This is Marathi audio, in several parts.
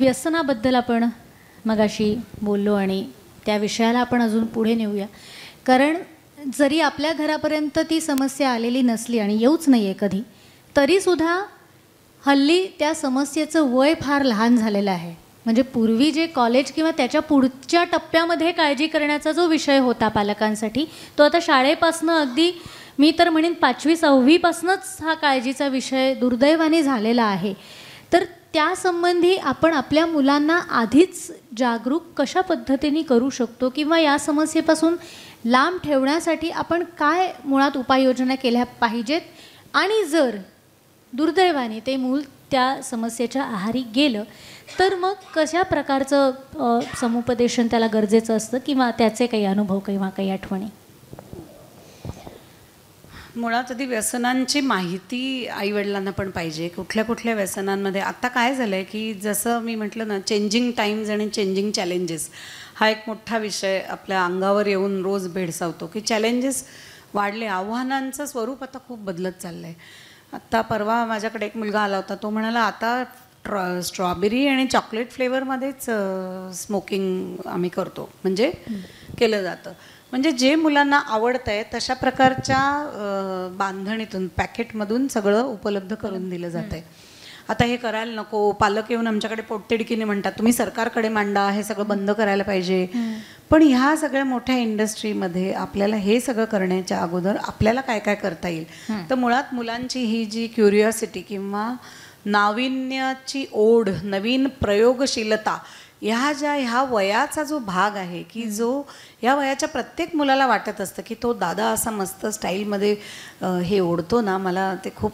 व्यसनाबद्दल आपण मगाशी बोललो आणि त्या विषयाला आपण अजून पुढे नेऊया. कारण जरी आपल्या घरापर्यंत ती समस्या आलेली नसली आणि येऊच नाही आहे कधी, तरीसुद्धा हल्ली त्या समस्येचं वय फार लहान झालेलं आहे. म्हणजे पूर्वी जे कॉलेज किंवा त्याच्या पुढच्या टप्प्यामध्ये काळजी करण्याचा जो विषय होता पालकांसाठी, तो आता शाळेपासनं अगदी मी तर म्हणेन 5वी-6वीपासूनच हा काळजीचा विषय दुर्दैवाने झालेला आहे. तर त्यासंबंधी आपण आपल्या मुलांना आधीच जागरूक कशा पद्धतीने करू शकतो किंवा या समस्येपासून लांब ठेवण्यासाठी आपण काय मुळात उपाययोजना केल्या पाहिजेत, आणि जर दुर्दैवाने ते मूल त्या समस्येच्या आहारी गेलं तर मग कशा प्रकारचं समुपदेशन त्याला गरजेचं असतं किंवा त्याचे काही अनुभव किंवा काही आठवणी? मुळात आधी व्यसनांची माहिती आईवडिलांना पण पाहिजे. कुठल्या कुठल्या व्यसनांमध्ये आता काय झालं आहे की जसं मी म्हटलं ना, चेंजिंग टाईम्स आणि चेंजिंग चॅलेंजेस हा एक मोठा विषय आपल्या अंगावर येऊन रोज भेडसावतो की चॅलेंजेस वाढले, आव्हानांचं स्वरूप आता खूप बदलत चाललं आहे. आत्ता परवा माझ्याकडे एक मुलगा आला होता, तो म्हणाला आता स्ट्रॉबेरी आणि चॉकलेट फ्लेवरमध्येच स्मोकिंग आम्ही करतो, म्हणजे केलं जातं. म्हणजे जे मुलांना आवडतं आहे तशा प्रकारच्या बांधणीतून पॅकेटमधून सगळं उपलब्ध करून दिलं जातं आहे. आता हे करायला नको, पालक येऊन आमच्याकडे पोटतिडकीने म्हणतात तुम्ही सरकारकडे मांडा, हे सगळं बंद करायला पाहिजे. पण ह्या सगळ्या मोठ्या इंडस्ट्रीमध्ये आपल्याला हे सगळं करण्याच्या अगोदर आपल्याला काय काय करता येईल, तर मुळात मुलांची ही जी क्युरिओसिटी किंवा नाविन्याची ओढ, नवीन प्रयोगशीलता, ह्या वयाचा जो भाग आहे की जो ह्या वयाच्या प्रत्येक मुलाला वाटत असतं की तो दादा असा मस्त स्टाईलमध्ये हे ओढतो ना, मला ते खूप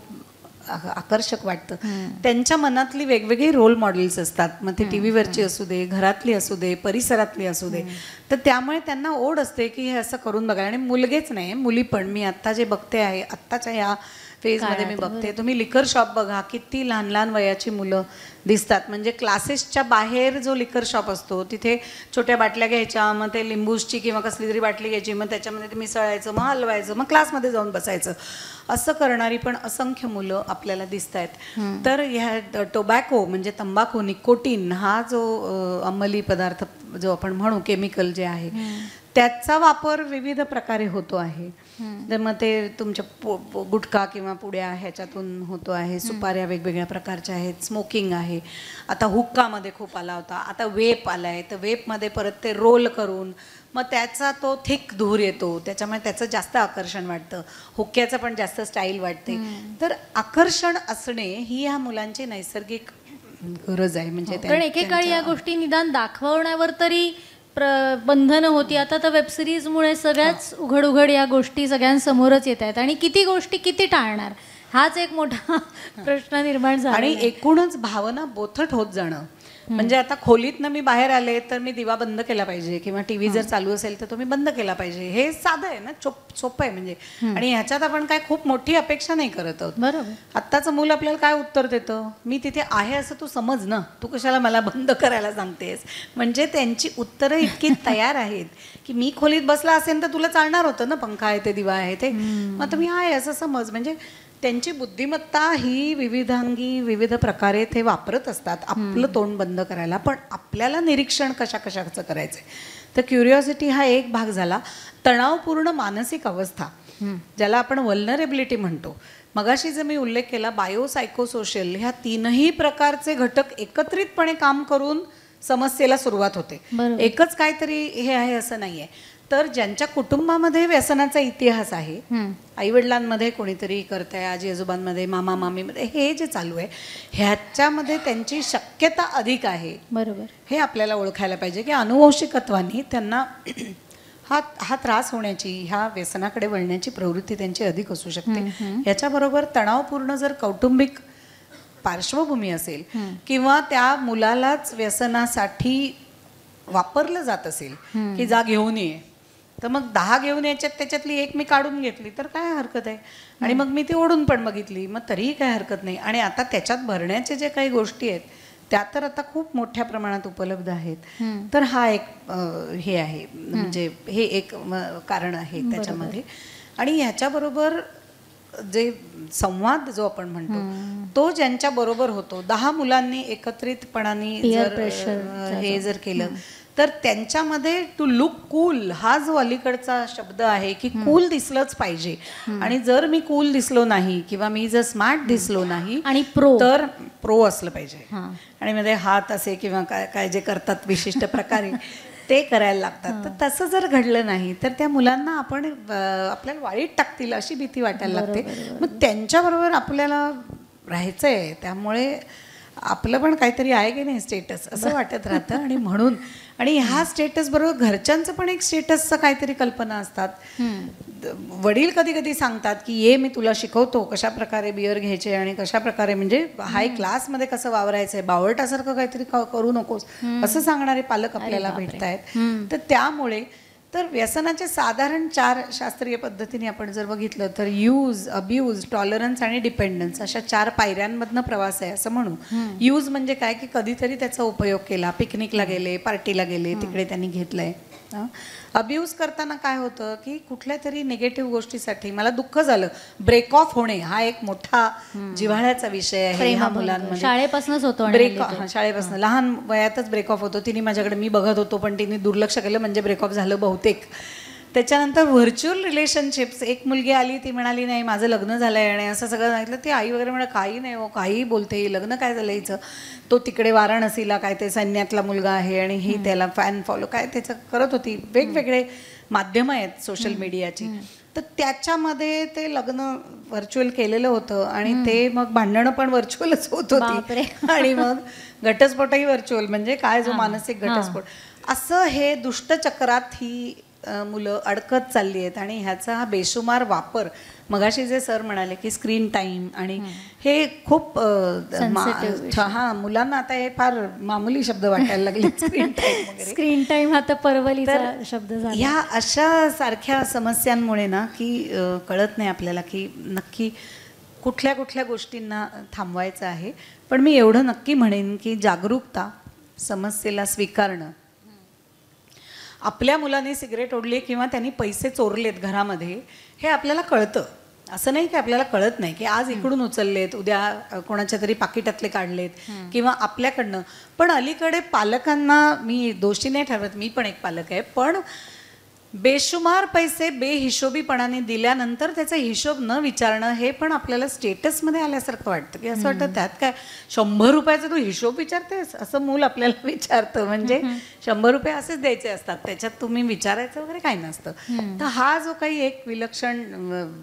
आकर्षक वाटतं. त्यांच्या मनातली वेगवेगळी रोल मॉडेल्स असतात, मग ते टी व्हीवरची असू दे, घरातली असू दे, परिसरातली असू दे. तर त्यामुळे त्यांना ओढ असते की हे असं करून बघायला. आणि मुलगेच नाही, मुली पण. मी आत्ता जे बघते आहे, आत्ताच्या ह्या फेजमध्ये मी बघते, तुम्ही लिकर शॉप बघा, किती लहान लहान वयाची मुलं दिसतात. म्हणजे क्लासेसच्या बाहेर जो लिकर शॉप असतो तिथे छोट्या बाटल्या घ्यायच्या, मग ते लिंबूची किंवा कसली तरी बाटली घ्यायची, मग त्याच्यामध्ये ते मिसळायचं, मग हलवायचं, मग क्लासमध्ये जाऊन बसायचं, असं करणारी पण असंख्य मुलं आपल्याला दिसत आहेत. तर ह्या टोबॅको म्हणजे तंबाखू, निकोटीन हा जो अंमली पदार्थ जो आपण म्हणू, केमिकल जे आहे, त्याचा वापर विविध प्रकारे होतो आहे. तर मग ते तुमच्या गुटखा किंवा पुड्या ह्याच्यातून होतो आहे, सुपाऱ्या वेगवेगळ्या प्रकारच्या आहेत, स्मोकिंग आहे, आता हुक्कामध्ये खूप आला होता, आता वेप आला आहे. तर वेपमध्ये परत ते रोल करून मग त्याचा तो थिक धूर येतो, त्याच्यामुळे त्याचं जास्त आकर्षण वाटतं, हुक्क्याचं पण जास्त स्टाईल वाटते. तर आकर्षण असणे ही ह्या मुलांची नैसर्गिक गरज आहे. म्हणजे कारण एकेकाळी या गोष्टी निदान दाखवण्यावर तरी बंधनं होती, आता तर वेबसिरीजमुळे सगळ्याच उघड उघड या गोष्टी सगळ्यांसमोरच येत आहेत. आणि किती गोष्टी किती टाळणार, हाच एक मोठा प्रश्न निर्माण झाला. आणि एकूणच भावना बोथट होत जाणं. म्हणजे आता खोलीतनं मी बाहेर आले तर मी दिवा बंद केला पाहिजे किंवा टी व्ही जर चालू असेल तर तो मी बंद केला पाहिजे, हे साधं आहे ना, सोपं आहे म्हणजे. आणि ह्याच्यात आपण काय खूप मोठी अपेक्षा नाही करत आहोत. बरोबर. आत्ताचं मूल आपल्याला काय उत्तर देतं, मी तिथे आहे असं तू समज ना, तू कशाला मला बंद करायला सांगतेस. म्हणजे त्यांची उत्तरं इतकी तयार आहेत की मी खोलीत बसला असेल तर तुला चालणार होतं ना, पंखा आहे ते, दिवा आहे ते, मग तुम्ही आहे असं समज. म्हणजे त्यांची बुद्धिमत्ता ही विविधांगी विविध प्रकारे ते वापरत असतात आपलं तोंड बंद करायला. पण आपल्याला निरीक्षण कशाचं करायचं आहे. तर क्युरिओसिटी हा एक भाग झाला. तणावपूर्ण मानसिक अवस्था, ज्याला आपण वल्नरेबिलिटी म्हणतो. मगाशी जर मी उल्लेख केला, बायोसायकोसोशल, ह्या तीनही प्रकारचे घटक एकत्रितपणे काम करून समस्येला सुरुवात होते. एकच काहीतरी हे आहे असं नाही आहे. तर ज्यांच्या कुटुंबामध्ये व्यसनाचा इतिहास आहे, आईवडिलांमध्ये कोणीतरी करताय, आजी आजोबांमध्ये, मामा मामीमध्ये, हे जे चालू आहे ह्याच्यामध्ये त्यांची शक्यता अधिक आहे. बरोबर. हे आपल्याला ओळखायला पाहिजे की अनुवंशिकत्वाने त्यांना हा त्रास होण्याची, ह्या व्यसनाकडे वळण्याची प्रवृत्ती त्यांची अधिक असू शकते. ह्याच्याबरोबर तणावपूर्ण जर कौटुंबिक पार्श्वभूमी असेल किंवा त्या मुलालाच व्यसनासाठी वापरलं जात असेल की जा घेऊन ये, तर मग 10 घेऊन यायच्यात त्याच्यातली एक मी काढून घेतली तर काय हरकत आहे, आणि मग मी ती ओढून पण बघितली, मग तरीही काय हरकत नाही. आणि आता त्याच्यात भरण्याचे जे काही गोष्टी आहेत त्या तर आता खूप मोठ्या प्रमाणात उपलब्ध आहेत. तर हा एक हे आहे, म्हणजे हे एक कारण आहे त्याच्यामध्ये. आणि ह्याच्याबरोबर जे संवाद जो आपण म्हणतो तो ज्यांच्या बरोबर होतो, 10 मुलांनी एकत्रितपणाने हे जर केलं तर त्यांच्यामध्ये टू लुक कूल हा जो अलीकडचा शब्द आहे की कूल दिसलंच पाहिजे, आणि जर मी कूल दिसलो नाही किंवा मी जर स्मार्ट दिसलो नाही आणि तर प्रो असलं पाहिजे, आणि मध्ये हात असे किंवा काय काय जे करतात विशिष्ट प्रकारे ते करायला लागतात. तर तसं जर घडलं नाही तर त्या मुलांना आपण आपल्याला वाळीत टाकतील अशी भीती वाटायला लागते. मग त्यांच्याबरोबर आपल्याला राहायचं आहे, त्यामुळे आपलं पण काहीतरी आहे की नाही स्टेटस असं वाटत राहतं. आणि म्हणून आणि ह्या स्टेटस बरोबर घरच्यांचं पण एक स्टेटसचं काहीतरी कल्पना असतात. वडील कधी कधी सांगतात की ये मी तुला शिकवतो कशा प्रकारे बिअर घ्यायचे आणि कशा प्रकारे म्हणजे हाय क्लासमध्ये कसं वावरायचंय, बावळटासारखं काहीतरी करू नकोस असं सांगणारे पालक आपल्याला भेटत आहेत. तर त्यामुळे तर व्यसनाचे साधारण 4 शास्त्रीय पद्धतीने आपण जर बघितलं तर यूज, अब्यूज, टॉलरन्स आणि डिपेंडन्स अशा 4 पायऱ्यांमधनं प्रवास आहे असं म्हणू. यूज म्हणजे काय की कधीतरी त्याचा उपयोग केला, पिकनिकला गेले, पार्टीला गेले, तिकडे त्यांनी घेतलंय. अब्यूज करताना काय होतं की कुठल्या तरी निगेटिव्ह गोष्टीसाठी मला दुःख झालं, ब्रेक ऑफ होणे हा एक मोठा जिव्हाळ्याचा विषय आहे ह्या मुलांमध्ये. शाळेपासूनच होतो ब्रेक, शाळेपासून लहान वयातच ब्रेक ऑफ होतो. तिने माझ्याकडे, मी बघत होतो पण तिने दुर्लक्ष केलं म्हणजे ब्रेक ऑफ झालं बहुतेक. त्याच्यानंतर व्हर्च्युअल रिलेशनशिप्स, एक मुलगी आली ती म्हणाली नाही माझं लग्न झालंय आणि असं सगळं सांगितलं. ती आई वगैरे म्हणा काही नाही हो, काही बोलते, लग्न काय झालं हिचं, तो तिकडे वाराणसीला काय ते सैन्यातला मुलगा आहे आणि ही त्याला फॅन फॉलो काय त्याचं करत होती. वेगवेगळे माध्यमं आहेत सोशल मीडियाची, तर त्याच्यामध्ये ते लग्न व्हर्च्युअल केलेलं होतं आणि ते मग भांडणं पण व्हर्च्युअलच होत होती आणि मग घटस्फोटही व्हर्च्युअल, म्हणजे काय जो मानसिक घटस्फोट, असं हे दुष्टचक्रात ही मुलं अडकत चालली आहेत. आणि ह्याचा हा बेशुमार वापर, मगाशी जे सर म्हणाले की स्क्रीन टाईम, आणि हे खूप मुलांना आता हे फार मामूली शब्द वाटायला लागले स्क्रीन टाईम वगैरे. स्क्रीन टाईम हा तर परवलीचा शब्द झाला. ह्या अशा सारख्या समस्यांमुळे ना की कळत नाही आपल्याला की नक्की कुठल्या कुठल्या गोष्टींना थांबवायचं आहे. पण मी एवढं नक्की म्हणेन की जागरूकता, समस्येला स्वीकारणं, आपल्या मुलाने सिगरेट ओढली किंवा त्यांनी पैसे चोरलेत घरामध्ये हे आपल्याला कळतं. असं नाही की आपल्याला कळत नाही की आज इकडून उचललेत, उद्या कोणाच्या तरी पाकिटातले काढलेत किंवा आपल्याकडनं. पण अलीकडे पालकांना मी दोषी नाही ठरवत, मी पण एक पालक आहे, पण बेशुमार पैसे बेहिशोबीपणाने दिल्यानंतर त्याचा हिशोब न विचारणं हे पण आपल्याला स्टेटसमध्ये आल्यासारखं वाटतं. की असं वाटतं त्यात काय 100 रुपयाचा तू हिशोब विचारतेस असं मूल आपल्याला विचारतं. म्हणजे 100 रुपये असेच द्यायचे असतात, त्याच्यात तुम्ही विचारायचं वगैरे काही नसतं. तर हा जो काही एक विलक्षण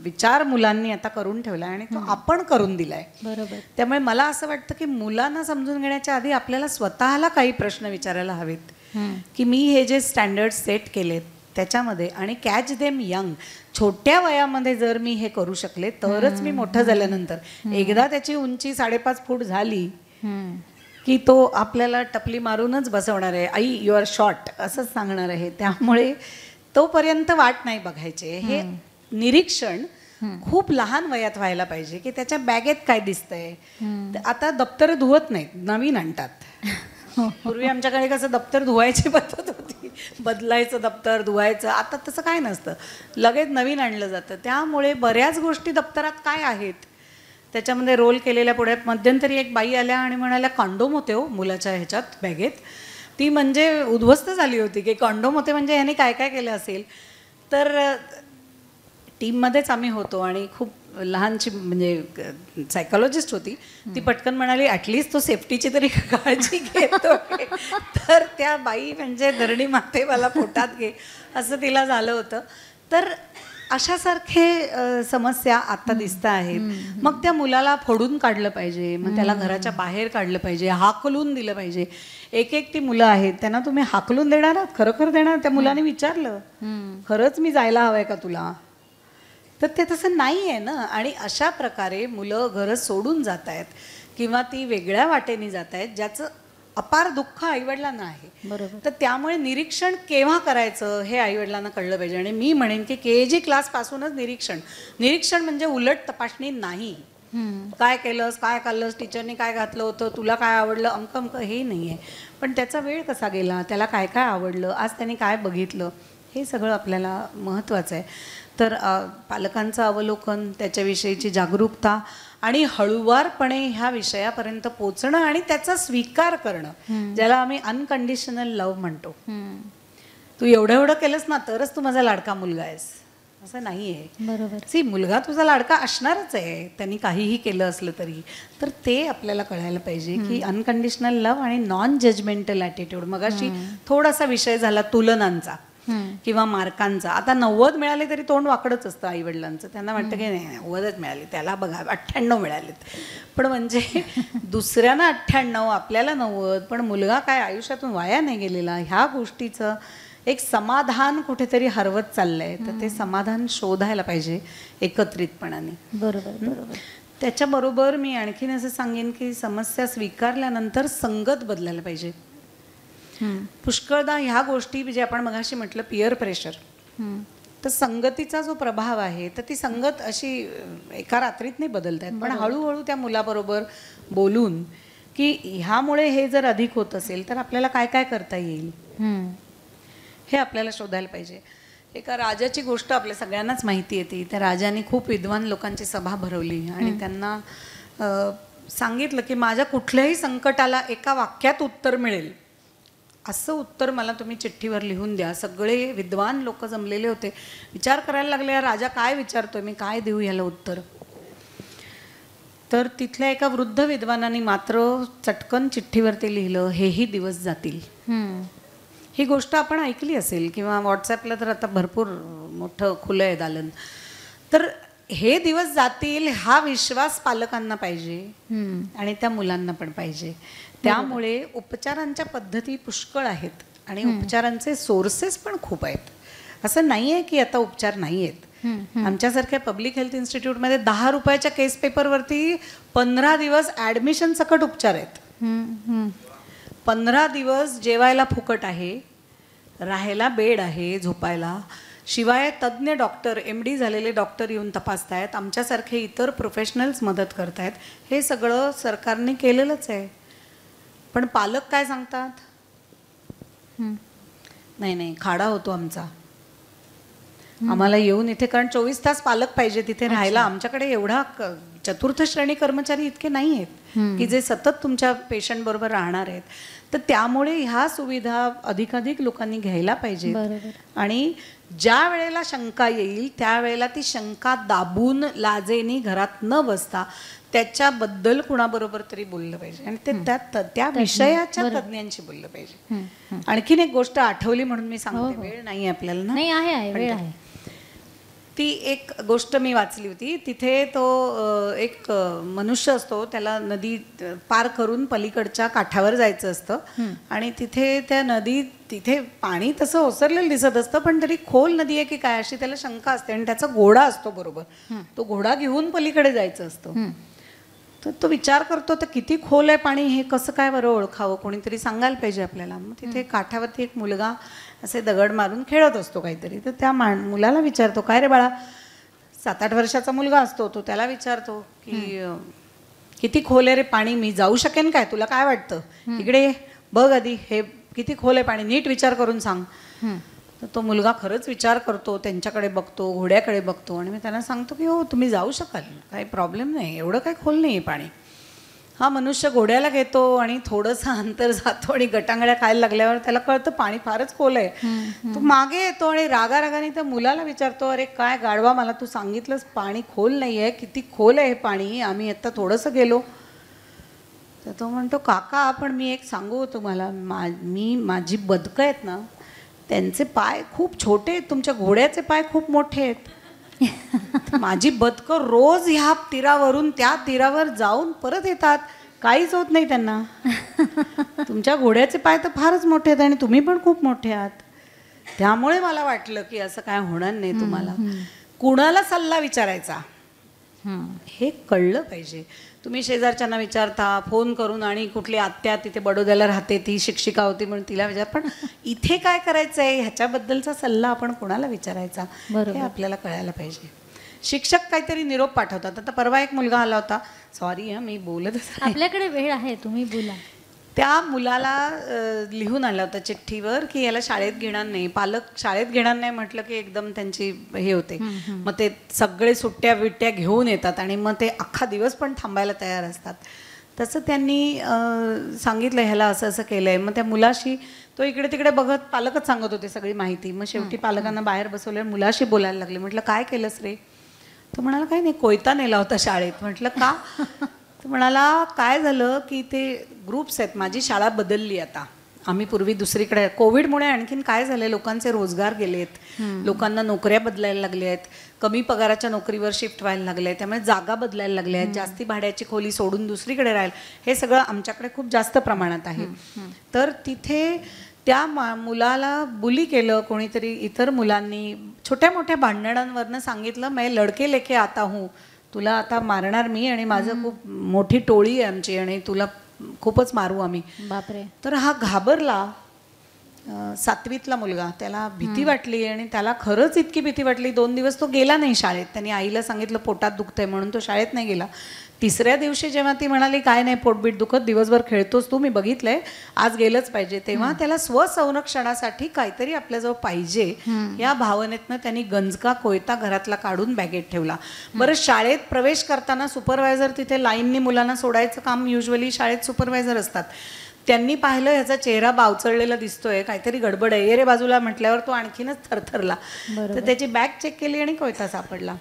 विचार मुलांनी आता करून ठेवला आणि तो आपण करून दिलाय. बरोबर. त्यामुळे मला असं वाटतं की मुलांना समजून घेण्याच्या आधी आपल्याला स्वतःला काही प्रश्न विचारायला हवेत की मी हे जे स्टँडर्ड सेट केलेत त्याच्यामध्ये, आणि कॅच देम यंग, छोट्या वयामध्ये जर मी हे करू शकले तरच मी मोठं झाल्यानंतर एकदा त्याची उंची 5.5 फूट झाली की तो आपल्याला टपली मारूनच बसवणार आहे, आई यू आर शॉर्ट असंच सांगणार आहे. त्यामुळे तोपर्यंत वाट नाही बघायचे. हे निरीक्षण खूप लहान वयात व्हायला पाहिजे की त्याच्या बॅगेत काय दिसतंय. आता दप्तर धुवत नाहीत, नवीन आणतात. पूर्वी आमच्याकडे कसं दप्तर धुवायची पद्धत होती, बदलायचं दप्तर धुवायचं. आता तसं काय नसतं, लगेच नवीन आणलं जातं. त्यामुळे बऱ्याच गोष्टी दप्तरात काय आहेत त्याच्यामध्ये रोल केलेल्या. पुढे मध्यंतरी एक बाई आल्या आणि म्हणाल्या कॉन्डोम होते हो मुलाच्या ह्याच्यात बॅगेत. ती म्हणजे उद्ध्वस्त झाली होती की कॉन्डोम होते म्हणजे ह्याने काय काय केलं असेल. तर टीममध्येच आम्ही होतो आणि खूप लहानची म्हणजे सायकोलॉजिस्ट होती, ती पटकन म्हणाली ॲटलिस्ट तो सेफ्टीची तरी काळजी घेतो. तर त्या बाई म्हणजे धरणी माते मला पोटात घे असं तिला झालं होतं. तर अशासारखे समस्या आता दिसत आहेत. मग त्या मुलाला फोडून काढलं पाहिजे, मग त्याला घराच्या बाहेर काढलं पाहिजे, हाकलून दिलं पाहिजे. एक ती मुलं आहेत त्यांना तुम्ही हाकलून देणार आहात, खरोखर देणार? त्या मुलाने विचारलं खरंच मी जायला हवंय का तुला, तर ते तसं नाही आहे ना. आणि अशा प्रकारे मुलं घरं सोडून जात आहेत किंवा ती वेगळ्या वाटेने जात आहेत ज्याचं अपार दुःख आईवडिलांना आहे. बरोबर. तर त्यामुळे निरीक्षण केव्हा करायचं हे आईवडिलांना कळलं पाहिजे. आणि मी म्हणेन की KG क्लासपासूनच निरीक्षण म्हणजे उलट तपासणी नाही. काय केलंस, काय खाल्लंस, टीचरने काय घातलं होतं, तुला काय आवडलं, अमकं हे नाही आहे. पण त्याचा वेळ कसा गेला, त्याला काय काय आवडलं, आज त्याने काय बघितलं, हे सगळं आपल्याला महत्त्वाचं आहे. तर पालकांचं अवलोकन, त्याच्याविषयीची जागरूकता आणि हळूवारपणे ह्या विषयापर्यंत पोचणं आणि त्याचा स्वीकार करणं, ज्याला आम्ही अनकंडिशनल लव्ह म्हणतो. तू एवढं एवढं केलंस ना तरच तू माझा लाडका मुलगा आहेस, असं नाही आहे. बरोबर. सी, मुलगा तुझा लाडका असणारच आहे, त्यांनी काहीही केलं असलं तरी. तर ते आपल्याला कळायला पाहिजे की अनकंडिशनल लव्ह आणि नॉन जजमेंटल ॲटिट्यूड. मगाशी थोडासा विषय झाला तुलनांचा किंवा मार्कांचा. आता 90 मिळाले तरी तोंड वाकडच असतं आईवडिलांचं. त्यांना वाटतं की नाही 90च मिळाले, त्याला बघा 98 मिळालेत. पण म्हणजे दुसऱ्यांना 98, आपल्याला 90, पण मुलगा काय आयुष्यातून वाया नाही गेलेला, ह्या गोष्टीचं एक समाधान कुठेतरी हरवत चाललंय. तर ते समाधान शोधायला पाहिजे एकत्रितपणाने. बरोबर बरोबर. त्याच्याबरोबर मी आणखीन असं सांगेन की समस्या स्वीकारल्यानंतर संगत बदलायला पाहिजे. पुष्कळदा ह्या गोष्टी जे आपण मगाशी म्हटलं पिअर प्रेशर, तर संगतीचा जो प्रभाव आहे, तर ती संगत अशी एका रात्रीत नाही बदलत आहेत. पण हळूहळू त्या मुलाबरोबर बोलून की ह्यामुळे हे जर अधिक होत असेल तर आपल्याला काय काय करता येईल हे आपल्याला शोधायला पाहिजे. एका राजाची गोष्ट आपल्या सगळ्यांनाच माहिती येते. त्या राजाने खूप विद्वान लोकांची सभा भरवली आणि त्यांना सांगितलं की माझ्या कुठल्याही संकटाला एका वाक्यात उत्तर मिळेल असं उत्तर मला तुम्ही चिठ्ठीवर लिहून द्या. सगळे विद्वान लोक जमलेले होते. विचार करायला लागले, राजा काय विचारतोय, मी काय देऊ याला उत्तर. तर तिथल्या एका वृद्ध विद्वानाने मात्र चटकन चिठ्ठीवरती लिहिलं, हेही दिवस जातील. ही गोष्ट आपण ऐकली असेल किंवा व्हॉट्सॲपला तर आता भरपूर मोठं खुलं आहे दालन. तर हे दिवस जातील हा विश्वास पालकांना पाहिजे आणि त्या मुलांना पण पाहिजे. त्यामुळे उपचारांच्या पद्धती पुष्कळ आहेत आणि उपचारांचे सोर्सेस पण खूप आहेत. असं नाही आहे की आता उपचार नाही आहेत. आमच्यासारख्या पब्लिक हेल्थ इन्स्टिट्यूटमध्ये 10 रुपयाच्या केस पेपरवरती 15 दिवस ॲडमिशन सकट उपचार आहेत. 15 दिवस जेवायला फुकट आहे, राहायला बेड आहे, झोपायला. शिवाय तज्ज्ञ डॉक्टर, MD झालेले डॉक्टर येऊन तपासतायत. आमच्यासारखे इतर प्रोफेशनल्स मदत करतायत. हे सगळं सरकारने केलेलंच आहे. पण पालक काय सांगतात, नाही नाही खाडा होतो आमचा, आम्हाला येऊन इथे, कारण 24 तास पालक पाहिजे तिथे राहायला. आमच्याकडे एवढा चतुर्थ श्रेणी कर्मचारी इतके नाही आहेत की जे सतत तुमच्या पेशंट बरोबर राहणार आहेत. तर त्यामुळे ह्या सुविधा अधिकाधिक लोकांनी घ्यायला पाहिजेत. आणि ज्या वेळेला शंका येईल त्यावेळेला ती शंका दाबून लाजेनी घरात न बसता त्याच्याबद्दल कुणाबरोबर तरी बोललं पाहिजे आणि ते त्या विषयाच्या तज्ज्ञांशी बोललं पाहिजे. आणखीन एक गोष्ट आठवली म्हणून मी सांगते, वेळ नाही आपल्याला ना. नाही आहे, वेळ आहे. ती एक गोष्ट मी वाचली होती. तिथे तो एक मनुष्य असतो, त्याला नदी पार करून पलीकडच्या काठावर जायचं असतं आणि तिथे त्या नदीत तिथे पाणी तसं ओसरलेलं दिसत असतं, पण तरी खोल नदी आहे की काय अशी त्याला शंका असते आणि त्याचा घोडा असतो बरोबर. तो घोडा घेऊन पलीकडे जायचं असतं. तर तो विचार करतो तर किती खोल आहे पाणी, हे कसं काय बरं ओळखावं, कोणीतरी सांगायला पाहिजे आपल्याला. मग तिथे काठावरती एक मुलगा असे दगड मारून खेळत असतो काहीतरी. तर त्या मुलाला विचारतो, काय रे बाळा, 7-8 वर्षाचा मुलगा असतो तो, त्याला विचारतो की किती खोल आहे रे पाणी, मी जाऊ शकेन काय, तुला काय वाटतं, इकडे बघ आधी, हे किती खोल आहे पाणी, नीट विचार करून सांग. तर तो मुलगा खरंच विचार करतो, त्यांच्याकडे बघतो, घोड्याकडे बघतो आणि मी त्यांना सांगतो की हो तुम्ही जाऊ शकाल, काही प्रॉब्लेम नाही, एवढं काही खोल नाही आहे पाणी. हा मनुष्य घोड्याला घेतो आणि थोडंसं अंतर जातो आणि गटांगळ्या खायला लागल्यावर त्याला कळतं पाणी फारच खोल आहे. तो मागे येतो आणि रागारागाने त्या मुलाला विचारतो, अरे काय गाढवा, मला तू सांगितलंस पाणी खोल नाही आहे, किती खोल आहे हे पाणी, आम्ही आत्ता थोडंसं गेलो. तर तो म्हणतो, काका पण मी एक सांगू तुम्हाला, माझी बदकं आहेत ना त्यांचे पाय खूप छोटे आहेत, तुमच्या घोड्याचे पाय खूप मोठे आहेत. माझी बदकं रोज ह्या तीरावरून त्या तीरावर जाऊन परत येतात, काहीच होत नाही त्यांना. तुमच्या घोड्याचे पाय तर फारच मोठे आहेत आणि तुम्ही पण खूप मोठे आहात. त्यामुळे मला वाटलं की असं काय होणार नाही तुम्हाला. कुणाला सल्ला विचारायचा हे कळलं पाहिजे. तुम्ही शेजारच्यांना विचारता फोन करून, आणि कुठली आत्या तिथे बडोद्याला राहते, ती शिक्षिका होती म्हणून तिला विचार, पण इथे काय करायचं आहे ह्याच्याबद्दलचा सल्ला आपण कोणाला विचारायचा हे आपल्याला कळायला पाहिजे. शिक्षक काहीतरी निरोप पाठवतात. आता परवा एक मुलगा आला होता, सॉरी मी बोलत, आपल्याकडे वेळ आहे, तुम्ही बोला. त्या मुलाला लिहून आलं होतं चिठ्ठीवर की याला शाळेत घेणार नाही. पालक शाळेत घेणार नाही म्हटलं की एकदम त्यांची हे होते. मग ते सगळे सुट्ट्या बिट्ट्या घेऊन येतात आणि मग ते अख्खा दिवस पण थांबायला तयार असतात. तसं त्यांनी सांगितलं ह्याला असं असं केलं आहे. मग त्या मुलाशी तो इकडे तिकडे बघत, पालकच सांगत होते सगळी माहिती. मग शेवटी पालकांना बाहेर बसवलं, मुलाशी बोलायला लागले. म्हटलं काय केलंस रे? तो म्हणाला काही नाही, कोयता नेला होता शाळेत. म्हटलं का? तो म्हणाला काय झालं की ते ग्रुप्स आहेत, माझी शाळा बदलली आता. आम्ही पूर्वी दुसरीकडे, कोविडमुळे आणखीन काय झालंय, लोकांचे रोजगार गेलेत, लोकांना नोकऱ्या बदलायला लागल्या आहेत, कमी पगाराच्या नोकरीवर शिफ्ट व्हायला लागले, त्यामुळे जागा बदलायला लागल्या आहेत, जास्ती भाड्याची खोली सोडून दुसरीकडे राहील, हे सगळं आमच्याकडे खूप जास्त प्रमाणात आहे. तर तिथे त्या मुलाला बुली केलं कोणीतरी, इतर मुलांनी छोट्या मोठ्या भांडणांवरनं सांगितलं, मैं लडके लेके आता हूँ, तुला आता मारणार मी आणि माझं खूप मोठी टोळी आहे आमची आणि तुला खूपच मारू आम्ही. बापरे. तर हा घाबरला. 7वीतला मुलगा, त्याला भीती वाटली आणि त्याला खरंच इतकी भीती वाटली. 2 दिवस तो गेला नाही शाळेत. त्यांनी आईला सांगितलं पोटात दुखतंय म्हणून तो शाळेत नाही गेला. 3ऱ्या दिवशी जेव्हा ती म्हणाली काय नाही पोटबीट दुखत, दिवसभर खेळतोस तू, मी बघितलंय, आज गेलंच पाहिजे, तेव्हा त्याला स्वसंरक्षणासाठी काहीतरी आपल्याजवळ पाहिजे या भावनेतनं त्यांनी गंजका कोयता घरातला काढून बॅगेत ठेवला. बरं, शाळेत प्रवेश करताना सुपरवायझर तिथे लाईननी मुलांना सोडायचं काम, युजली शाळेत सुपरवायझर असतात, त्यांनी पाहिलं ह्याचा चेहरा बावचळलेला दिसतोय, काहीतरी गडबड आहे, ये रे बाजूला म्हटल्यावर तो आणखीनच थरथरला. तर त्याची बॅग चेक केली आणि कोयता सापडला.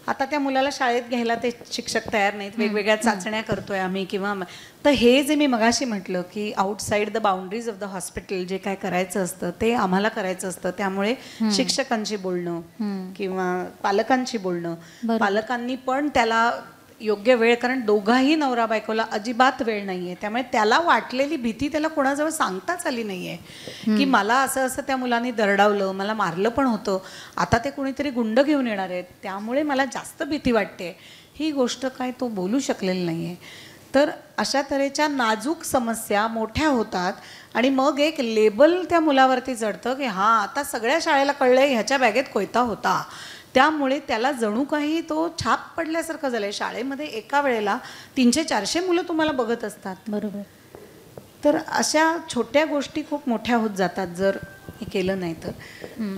आता त्या मुलाला शाळेत घ्यायला ते शिक्षक तयार नाहीत, वेगवेगळ्या चाचण्या करतोय आम्ही किंवा. तर हे जे मी मगाशी म्हटलं की outside the boundaries of the hospital जे काय करायचं असतं ते आम्हाला करायचं असतं. त्यामुळे शिक्षकांशी बोलणं किंवा पालकांशी बोलणं, पालकांनी पण त्याला योग्य वेळ, कारण दोघाही नवरा बायकोला अजिबात वेळ नाहीये, त्यामुळे त्याला वाटलेली भीती त्याला कोणाजवळ सांगताच आली नाहीये की मला असं असं त्या मुलांनी दरडावलं, मला मारलं पण होतं, आता ते कोणीतरी गुंड घेऊन येणार आहेत, त्यामुळे मला जास्त भीती वाटते. ही गोष्ट काय तो बोलू शकलेला नाहीये. तर अशा तऱ्हेच्या नाजूक समस्या मोठ्या होतात आणि मग एक लेबल त्या मुलावरती चढतं की हां, आता सगळ्या शाळेला कळलंय ह्याच्या बॅगेत कोयता होता. त्यामुळे त्याला जणू काही तो छाप पडल्यासारखं झालंय. शाळेमध्ये एका वेळेला 300-400 मुलं तुम्हाला बघत असतात. बरोबर. तर अशा छोट्या गोष्टी खूप मोठ्या होत जातात जर हे केलं नाही तर.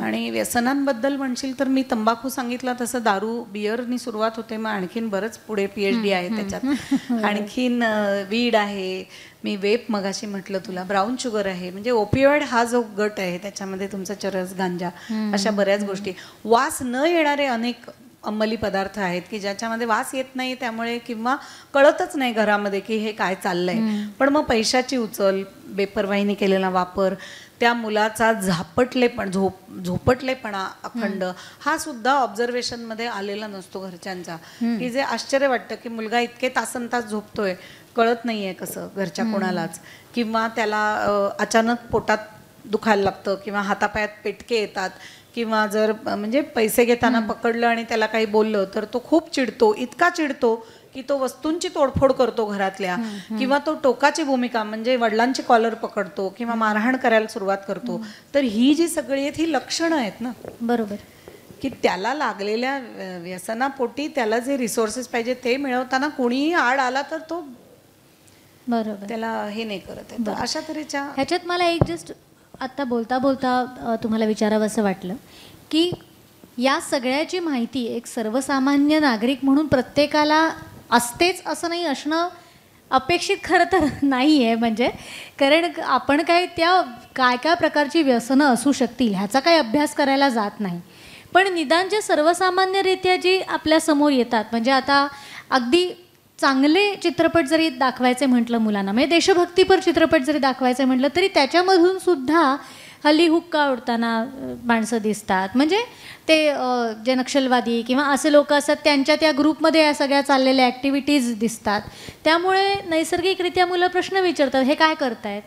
आणि व्यसनांबद्दल म्हणशील तर मी तंबाखू सांगितला तसं दारू, बियरनी सुरुवात होते, मग आणखीन बरंच पुढे PhD आहे त्याच्यात. आणखीन वीड आहे, मी वेप मगाशी म्हटलं तुला, ब्राऊन शुगर आहे, म्हणजे ओपिओइड हा जो गट आहे त्याच्यामध्ये तुमचा चरस, गांजा, अशा बऱ्याच गोष्टी. वास न येणारे अनेक अंमली पदार्थ आहेत की ज्याच्यामध्ये वास येत नाही, त्यामुळे किंवा कळतच नाही घरामध्ये की हे काय चाललंय. पण मग पैशाची उचल, बेपरवाहीने केलेला वापर, त्या मुलाचा झोपटलेपणा अखंड, हा सुद्धा ऑब्झर्वेशनमध्ये आलेला नसतो घरच्यांचा. की जे आश्चर्य वाटतं की मुलगा इतके तासनतास झोपतोय, कळत नाहीये कसं घरच्या कोणालाच, किंवा त्याला अचानक पोटात दुखायला लागतं किंवा हातापायात पेटके येतात, किंवा जर म्हणजे पैसे घेताना पकडलं आणि त्याला काही बोललं तर तो खूप चिडतो, इतका चिडतो की तो वस्तूंची तोडफोड करतो घरातल्या, किंवा तो टोकाची भूमिका म्हणजे वडिलांची कॉलर पकडतो किंवा मारहाण करायला सुरुवात करतो. तर ही जी सगळी आहेत ही लक्षणं आहेत ना. बरोबर. की त्याला लागलेल्या व्यसनापोटी त्याला जे रिसोर्सेस पाहिजे ते मिळवताना कोणीही आड आला तर तो बरोबर त्याला हे नाही करत आहे. तर अशा तऱ्हेच्या ह्याच्यात मला एक जस्ट आत्ता बोलता बोलता तुम्हाला विचारावं असं वाटलं की या सगळ्याची माहिती एक सर्वसामान्य नागरिक म्हणून प्रत्येकाला असतेच असं नाही, असणं अपेक्षित खरं तर नाही आहे. म्हणजे कारण आपण काय काय प्रकारची व्यसनं असू शकतील ह्याचा काही अभ्यास करायला जात नाही. पण निदान जे सर्वसामान्यरित्या जी आपल्यासमोर येतात, म्हणजे आता अगदी चांगले चित्रपट जरी दाखवायचे म्हटलं मुलांना, म्हणजे देशभक्तीपर चित्रपट जरी दाखवायचे म्हटलं तरी त्याच्यामधून सुद्धा हल्ली हुक्का उडताना माणसं दिसतात. म्हणजे ते जे नक्षलवादी किंवा असे लोक असतात त्यांच्या त्या ग्रुपमध्ये या सगळ्या चाललेल्या ॲक्टिव्हिटीज दिसतात. त्यामुळे नैसर्गिकरित्या मुलं प्रश्न विचारतात, हे काय करतायत,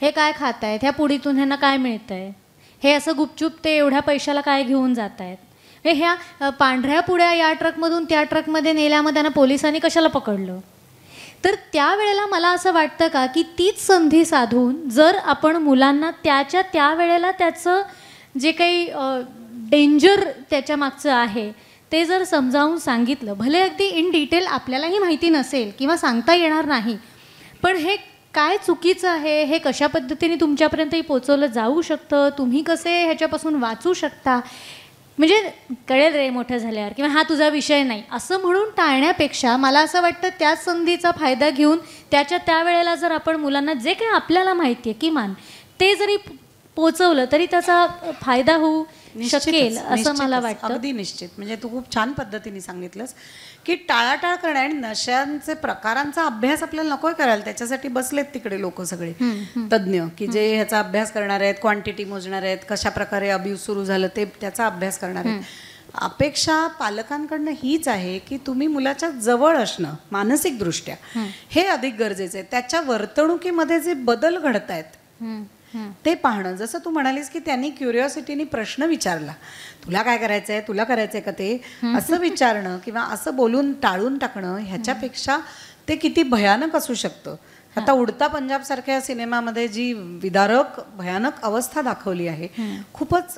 हे काय खात आहेत, ह्या पुडीतून ह्यांना काय मिळतं आहे, हे असं गुपचूप ते एवढ्या पैशाला काय घेऊन जात आहेत, हे ह्या पांढऱ्या पुड्या या ट्रकमधून त्या ट्रकमध्ये नेल्यामध्ये त्यांना पोलिसांनी कशाला पकडलं. तर त्यावेळेला मला असं वाटतं का की तीच संधी साधून जर आपण मुलांना त्या वेळेला त्याचं जे काही डेंजर त्याच्या मागचं आहे ते जर समजावून सांगितलं, भले अगदी इन डिटेल आपल्यालाही माहिती नसेल किंवा सांगता येणार नाही, पण हे काय चुकीचं आहे, हे कशा पद्धतीने तुमच्यापर्यंत पोचवलं जाऊ शकतं, तुम्ही कसे ह्याच्यापासून वाचू शकता, म्हणजे कळेल रे मोठं झाल्यावर, किंवा हा तुझा विषय नाही असं म्हणून टाळण्यापेक्षा मला असं वाटतं त्याच संधीचा फायदा घेऊन त्या वेळेला जर आपण मुलांना जे काही आपल्याला माहिती आहे किमान ते जरी पोचवलं तरी त्याचा फायदा होऊ शकेल असं मला वाटतं. अगदी निश्चित. म्हणजे तू खूप छान पद्धतीने सांगितलंस की टाळाटाळ करणे आणि नशांचे प्रकारांचा अभ्यास आपल्याला नकोय करायला. त्याच्यासाठी बसलेत तिकडे लोक सगळे तज्ज्ञ की जे ह्याचा अभ्यास करणार आहेत, क्वांटिटी मोजणार आहेत, कशा प्रकारे अब्यूज सुरू झालं ते त्याचा अभ्यास करणार आहेत. अपेक्षा पालकांकडनं हीच आहे की तुम्ही मुलाच्या जवळ असणं मानसिकदृष्ट्या हे अधिक गरजेचं आहे. त्याच्या वर्तणुकीमध्ये जे बदल घडतायत ते पाहणं. जसं तू म्हणालीस की त्यांनी क्युरिओसिटीने प्रश्न विचारला, तुला काय करायचंय, तुला करायचंय का ते, असं विचारणं किंवा असं बोलून टाळून टाकणं ह्याच्यापेक्षा ते किती भयानक असू शकतं. आता उडता पंजाब सारख्या सिनेमामध्ये जी विदारक भयानक अवस्था दाखवली आहे खूपच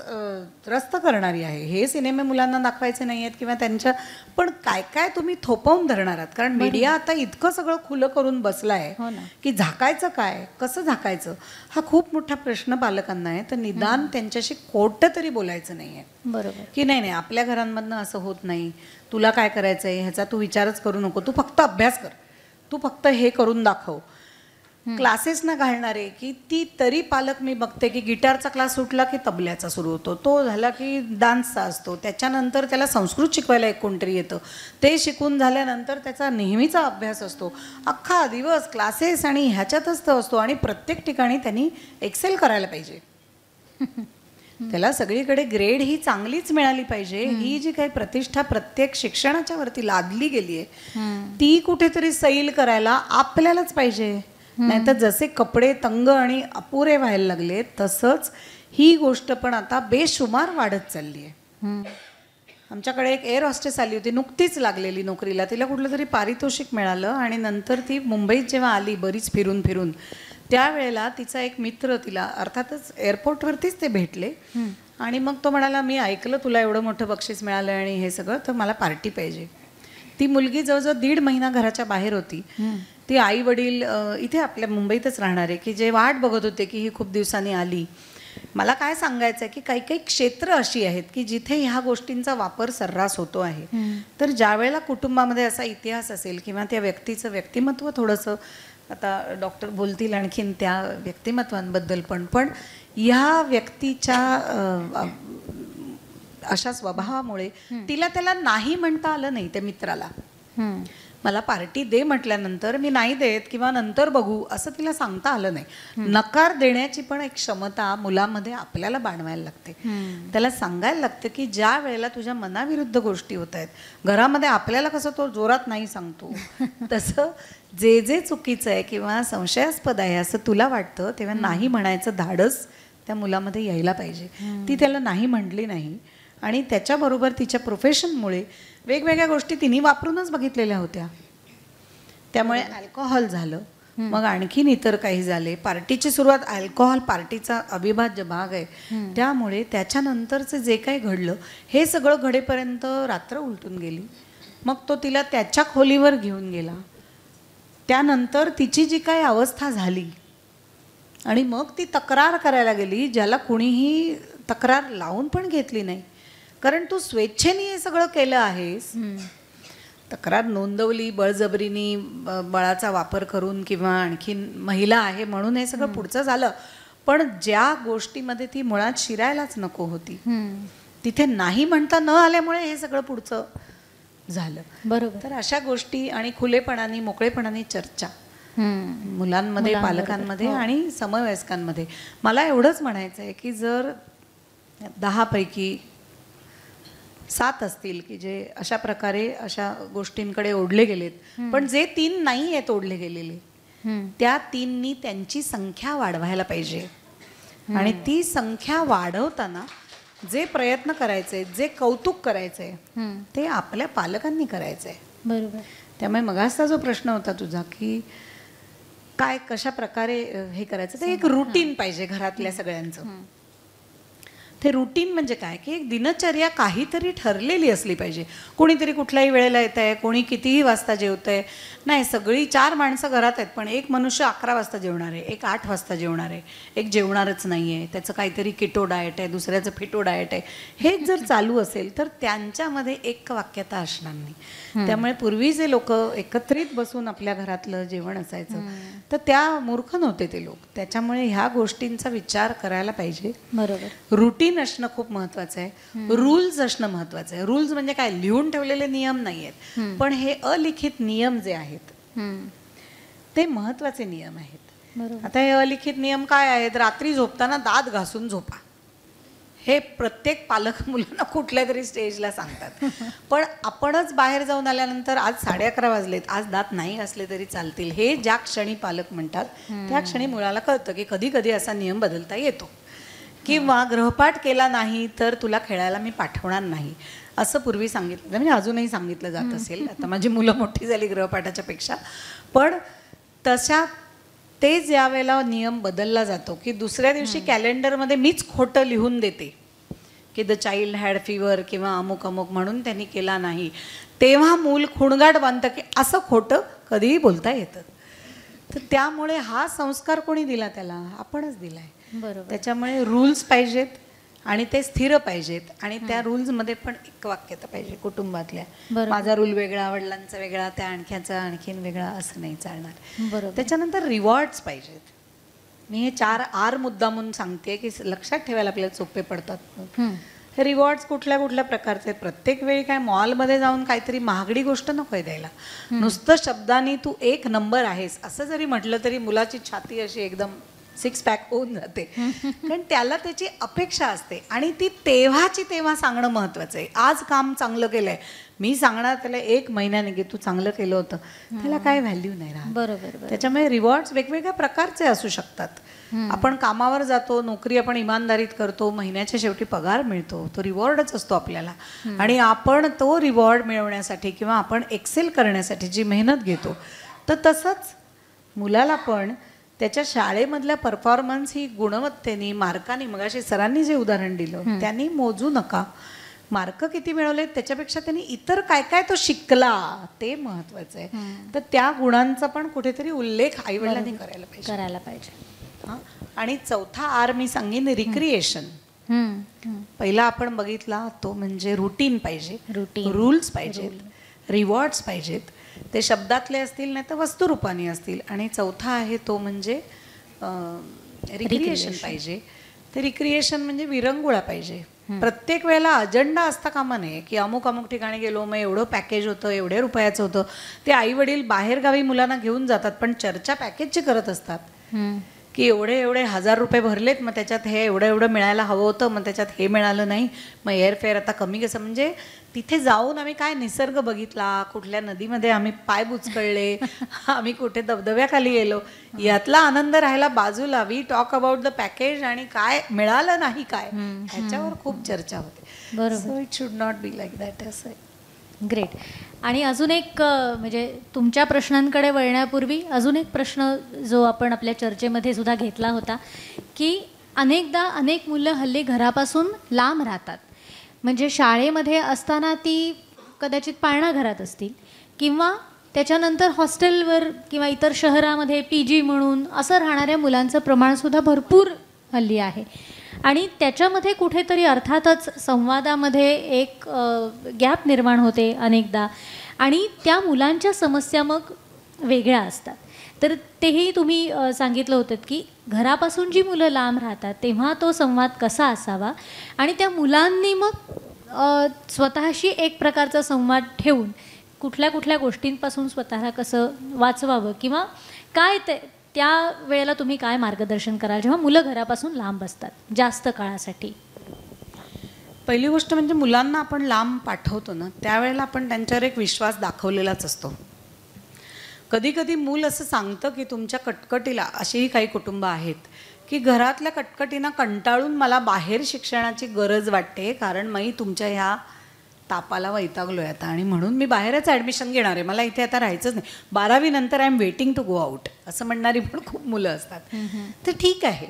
त्रस्त करणारी आहे. हे सिनेमे मुलांना दाखवायचे नाही आहेत किंवा त्यांच्या पण काय काय तुम्ही थोपवून धरणार आहात. कारण मीडिया आता इतकं सगळं खुलं करून बसलं आहे की झाकायचं काय, कसं झाकायचं हा खूप मोठा प्रश्न पालकांना आहे. तर निदान त्यांच्याशी खोटं तरी बोलायचं नाही आहे. बरोबर की नाही नाही आपल्या घरांमधनं असं होत नाही, तुला काय करायचं आहे ह्याचा तू विचारच करू नको, तू फक्त अभ्यास कर, तू फक्त हे करून दाखव. क्लासेस ना घालणारे की ती तरी पालक मी बघते की गिटारचा क्लास सुटला की तबल्याचा सुरू होतो, तो झाला की डान्सचा असतो, त्याच्यानंतर त्याला संस्कृत शिकवायला एक कोणतरी येतं, ते शिकून झाल्यानंतर त्याचा नेहमीचा अभ्यास असतो. अख्खा दिवस क्लासेस आणि ह्याच्यातच तो असतो आणि प्रत्येक ठिकाणी त्यांनी एक्सेल करायला पाहिजे. त्याला सगळीकडे ग्रेड ही चांगलीच मिळाली पाहिजे. ही जी काही प्रतिष्ठा प्रत्येक शिक्षणाच्या वरती लादली गेली आहे ती कुठेतरी सैल करायला आपल्यालाच पाहिजे. नाहीतर जसे कपडे तंग आणि अपुरे व्हायला लागले तसंच ही गोष्ट पण आता बेशुमार वाढत चालली आहे. आमच्याकडे एक एअर हॉस्टेस आली होती, नुकतीच लागलेली नोकरीला, तिला कुठलं तरी पारितोषिक मिळालं आणि नंतर ती मुंबईत जेव्हा आली बरीच फिरून फिरून त्यावेळेला तिचा एक मित्र तिला अर्थातच एअरपोर्टवरतीच ते भेटले आणि मग तो म्हणाला, मी ऐकलं तुला एवढं मोठं बक्षीस मिळालं आणि हे सगळं, तर मला पार्टी पाहिजे. ती मुलगी जवळजवळ 1.5 महिना घराच्या बाहेर होती. ती आई वडील इथे आपल्या मुंबईतच राहणारे की जे वाट बघत होते की ही खूप दिवसांनी आली. मला काय सांगायचं आहे की काही काही क्षेत्र अशी आहेत की जिथे ह्या गोष्टींचा वापर सर्रास होतो आहे. तर ज्या वेळेला कुटुंबामध्ये असा इतिहास असेल किंवा त्या व्यक्तीचं व्यक्तिमत्व थोडंसं, आता डॉक्टर बोलतील आणखीन त्या व्यक्तिमत्वांबद्दल पण ह्या व्यक्तीच्या अशा स्वभावामुळे तिला त्याला नाही म्हणता आलं नाही. त्या मित्राला मला पार्टी दे म्हटल्यानंतर मी नाही देत किंवा नंतर बघू असं तिला सांगता आलं नाही. नकार देण्याची पण एक क्षमता मुलामध्ये आपल्याला बाणवायला लागते. त्याला सांगायला लागतं की ज्या वेळेला तुझ्या मनाविरुद्ध गोष्टी होत आहेत, घरामध्ये आपल्याला कसं तो जोरात नाही सांगतो तसं जे जे चुकीचं आहे किंवा संशयास्पद आहे असं तुला वाटतं तेव्हा नाही म्हणायचं धाडस त्या मुलामध्ये यायला पाहिजे. ती त्याला नाही म्हटली नाही आणि त्याच्याबरोबर तिच्या प्रोफेशनमुळे वेगवेगळ्या गोष्टी तिने वापरूनच बघितलेल्या होत्या. त्यामुळे अल्कोहोल झालं, मग आणखीन इतर काही झाले. पार्टीची सुरुवात, अल्कोहोल पार्टीचा अविभाज्य भाग आहे. त्यामुळे त्याच्यानंतरचं जे काही घडलं हे सगळं घडेपर्यंत रात्र उलटून गेली. मग तो तिला त्याच्या खोलीवर घेऊन गेला. त्यानंतर तिची जी काही अवस्था झाली आणि मग ती तक्रार करायला गेली, ज्याला कुणीही तक्रार लावून पण घेतली नाही. कारण तू स्वेच्छेने हे सगळं केलं आहेस. तक्रार नोंदवली बळजबरीनी, बळाचा वापर करून किंवा आणखीन महिला आहे म्हणून हे सगळं पुढचं झालं. पण ज्या गोष्टीमध्ये ती मुळात शिरायलाच नको होती तिथे नाही म्हणता न आल्यामुळे हे सगळं पुढचं झालं. बरोबर. तर अशा गोष्टी आणि खुलेपणाने मोकळेपणाने चर्चा मुलांमध्ये, पालकांमध्ये आणि समवयस्कांमध्ये. मला एवढंच म्हणायचं आहे की जर 10 पैकी 7 असतील की जे अशा प्रकारे अशा गोष्टींकडे ओढले गेलेत, पण जे 3 नाही आहेत ओढले गेलेले त्या 3नी त्यांची संख्या वाढवायला पाहिजे. आणि ती संख्या वाढवताना जे प्रयत्न करायचे, जे कौतुक करायचे ते आपल्या पालकांनी करायचंय. बरोबर. त्यामुळे मगाचा जो प्रश्न होता तुझा की काय कशा प्रकारे हे करायचं, ते एक रुटीन पाहिजे घरातल्या सगळ्यांचं. ते रुटीन म्हणजे काय की एक दिनचर्या काहीतरी ठरलेली असली पाहिजे. कोणीतरी कुठल्याही वेळेला येत आहे, कोणी कितीही वाजता जेवत आहे, नाही सगळी 4 माणसं घरात आहेत, पण एक मनुष्य 11 वाजता जेवणार आहे, एक 8 वाजता जेवणार आहे, एक जेवणारच नाही आहे, त्याचं काहीतरी किटो डाएट आहे, दुसऱ्याचं फिटो डाएट आहे. हे जर चालू असेल तर त्यांच्यामध्ये एक वाक्यता असणार नाही. त्यामुळे पूर्वी जे लोक एकत्रित बसून आपल्या घरातलं जेवण असायचं तर त्या मूर्ख नव्हते ते लोक. त्याच्यामुळे ह्या गोष्टींचा विचार करायला पाहिजे. बरोबर. रुटीन असणं खूप महत्वाचं आहे. रूल्स असणं महत्वाचं आहे. रूल्स म्हणजे काय, लिहून ठेवलेले नियम नाही आहेत, पण हे अलिखित नियम जे आहेत ते महत्वाचे नियम आहेत. आता हे अलिखित नियम काय आहेत? रात्री झोपताना दात घासून झोपा. हे प्रत्येक पालक मुलांना कुठल्या तरी स्टेजला सांगतात, पण आपणच बाहेर जाऊन आल्यानंतर आज 11:30 वाजलेत, आज दात नाही घासले तरी चालतील, हे ज्या क्षणी पालक म्हणतात त्या क्षणी मुलाला कळतं की कधी कधी असा नियम बदलता येतो. किंवा गृहपाठ केला नाही तर तुला खेळायला मी पाठवणार नाही, असं पूर्वी सांगितलं, म्हणजे अजूनही सांगितलं जात असेल. आता माझी मुलं मोठी झाली गृहपाठाच्या पेक्षा, पण तशा ते ज्या वेळेला नियम बदलला जातो की दुसऱ्या दिवशी कॅलेंडरमध्ये मीच खोटं लिहून देते की द चाइल्ड हॅड फीवर किंवा अमुक अमुक म्हणून त्यांनी केला नाही, तेव्हा मूल खुणगाट बांधतं की असं खोटं कधीही बोलता येतं. तर त्यामुळे हा संस्कार कोणी दिला? त्याला आपणच दिलाय. बरोबर. त्याच्यामुळे रूल्स पाहिजेत आणि ते स्थिर पाहिजेत आणि त्या रूल्समध्ये पण एक वाक्यता पाहिजे कुटुंबातल्या. माझा रूल वेगळा, वडिलांचा वेगळा, त्या आणखीचा आणखीन वेगळा, असं नाही चालणार. बरोबर. त्याच्यानंतर रिवॉर्ड्स पाहिजेत. मी हे 4 R मुद्दामून सांगते की लक्षात ठेवायला आपल्याला सोपे पडतात. हे रिवॉर्ड्स कुठल्या कुठल्या प्रकारचे आहेत? प्रत्येक वेळी काय मॉलमध्ये जाऊन काहीतरी महागडी गोष्ट नको आहे द्यायला. नुसतं शब्दांनी तू 1 नंबर आहेस असं जरी म्हटलं तरी मुलाची छाती अशी एकदम 6 पॅक होऊन जाते. कारण त्याला त्याची अपेक्षा असते आणि ती तेव्हाची तेव्हा सांगणं महत्वाचं आहे. आज काम चांगलं केलंय, मी सांगणार त्याला 1 महिन्याने की तू चांगलं केलं होतं, त्याला काय व्हॅल्यू नाही राहत. बरोबर. त्याच्यामुळे रिवॉर्ड्स वेगवेगळ्या प्रकारचे असू शकतात. आपण कामावर जातो, नोकरी आपण इमानदारीत करतो, महिन्याच्या शेवटी पगार मिळतो, तो रिवॉर्डच असतो आपल्याला. आणि आपण तो रिवॉर्ड मिळवण्यासाठी किंवा आपण एक्सेल करण्यासाठी जी मेहनत घेतो, तर तसंच मुलाला पण त्याच्या शाळेमधल्या परफॉर्मन्स ही गुणवत्तेने, मार्काने, मगाशी सरांनी जे उदाहरण दिलं त्यांनी मोजू नका. मार्क किती मिळवले त्याच्यापेक्षा त्यांनी इतर काय काय तो शिकला ते महत्वाचं आहे. तर त्या गुणांचा पण कुठेतरी उल्लेख आईवडिलांनी करायला पाहिजे. आणि चौथा R मी सांगेन रिक्रिएशन. पहिला आपण बघितला तो म्हणजे रुटीन पाहिजे, रूल्स पाहिजेत, रिवॉर्ड्स पाहिजेत, ते शब्दातले असतील नाही तर वस्तुरूपाने असतील. आणि चौथा आहे तो म्हणजे रिक्रिएशन पाहिजे. ते रिक्रिएशन म्हणजे विरंगुळा पाहिजे. प्रत्येक वेळेला अजेंडा असता कामा नये की अमुक अमुक ठिकाणी गेलो, मग एवढं पॅकेज होतं, एवढ्या रुपयाचं होतं. ते आई वडील बाहेरगावी मुलांना घेऊन जातात पण चर्चा पॅकेजची करत असतात की एवढे 1000 रुपये भरलेत, मग त्याच्यात हे एवढं मिळायला हवं होतं, मग त्याच्यात हे मिळालं नाही, मग एअरफेअर आता कमी कसं. म्हणजे तिथे जाऊन आम्ही काय निसर्ग बघितला, कुठल्या नदीमध्ये आम्ही पाय बुचकळले, आम्ही कुठे धबधब्याखाली गेलो, यातला आनंद राहायला बाजूला. We talk about the package आणि काय मिळालं नाही काय, ह्याच्यावर खूप चर्चा होते. बरोबर. It should not be like that. असं आहे. ग्रेट. आणि अजून एक म्हणजे तुमच्या प्रश्नांकडे वळण्यापूर्वी अजून एक प्रश्न जो आपण आपल्या चर्चेमध्ये सुद्धा घेतला होता की अनेकदा अनेक मुलं हल्ली घरापासून लांब राहतात. म्हणजे शाळेमध्ये असताना ती कदाचित पाळणाघरात असतील किंवा त्याच्यानंतर हॉस्टेलवर किंवा इतर शहरामध्ये PG म्हणून असं राहणाऱ्या मुलांचं प्रमाणसुद्धा भरपूर हल्ली आहे. आणि त्याच्यामध्ये कुठेतरी अर्थातच संवादामध्ये एक गॅप निर्माण होते अनेकदा आणि त्या मुलांच्या समस्या मग वेगळ्या असतात. तर तेही तुम्ही सांगितलं होतं की घरापासून जी मुलं लांब राहतात तेव्हा तो संवाद कसा असावा आणि त्या मुलांनी मग स्वतःशी एक प्रकारचा संवाद ठेवून कुठल्या कुठल्या गोष्टींपासून स्वतःला कसं वाचवावं किंवा काय ते त्या वेळेला तुम्ही काय मार्गदर्शन कराल जेव्हा मुलं घरापासून लांब असतात जास्त काळासाठी? पहिली गोष्ट म्हणजे मुलांना आपण लांब पाठवतो ना त्यावेळेला आपण त्यांच्यावर एक विश्वास दाखवलेलाच असतो. कधी कधी मूल असं सांगतं की तुमच्या कटकटीला, अशीही काही कुटुंब आहेत की घरातल्या कटकटींना कंटाळून मला बाहेर शिक्षणाची गरज वाटते कारण मी तुमच्या ह्या तापाला वैतागलोय आता आणि म्हणून मी बाहेरच ॲडमिशन घेणार आहे, मला इथे आता राहायचंच नाही, 12वी नंतर I am waiting to go out असं म्हणणारी पण खूप मुलं असतात. तर ठीक आहे,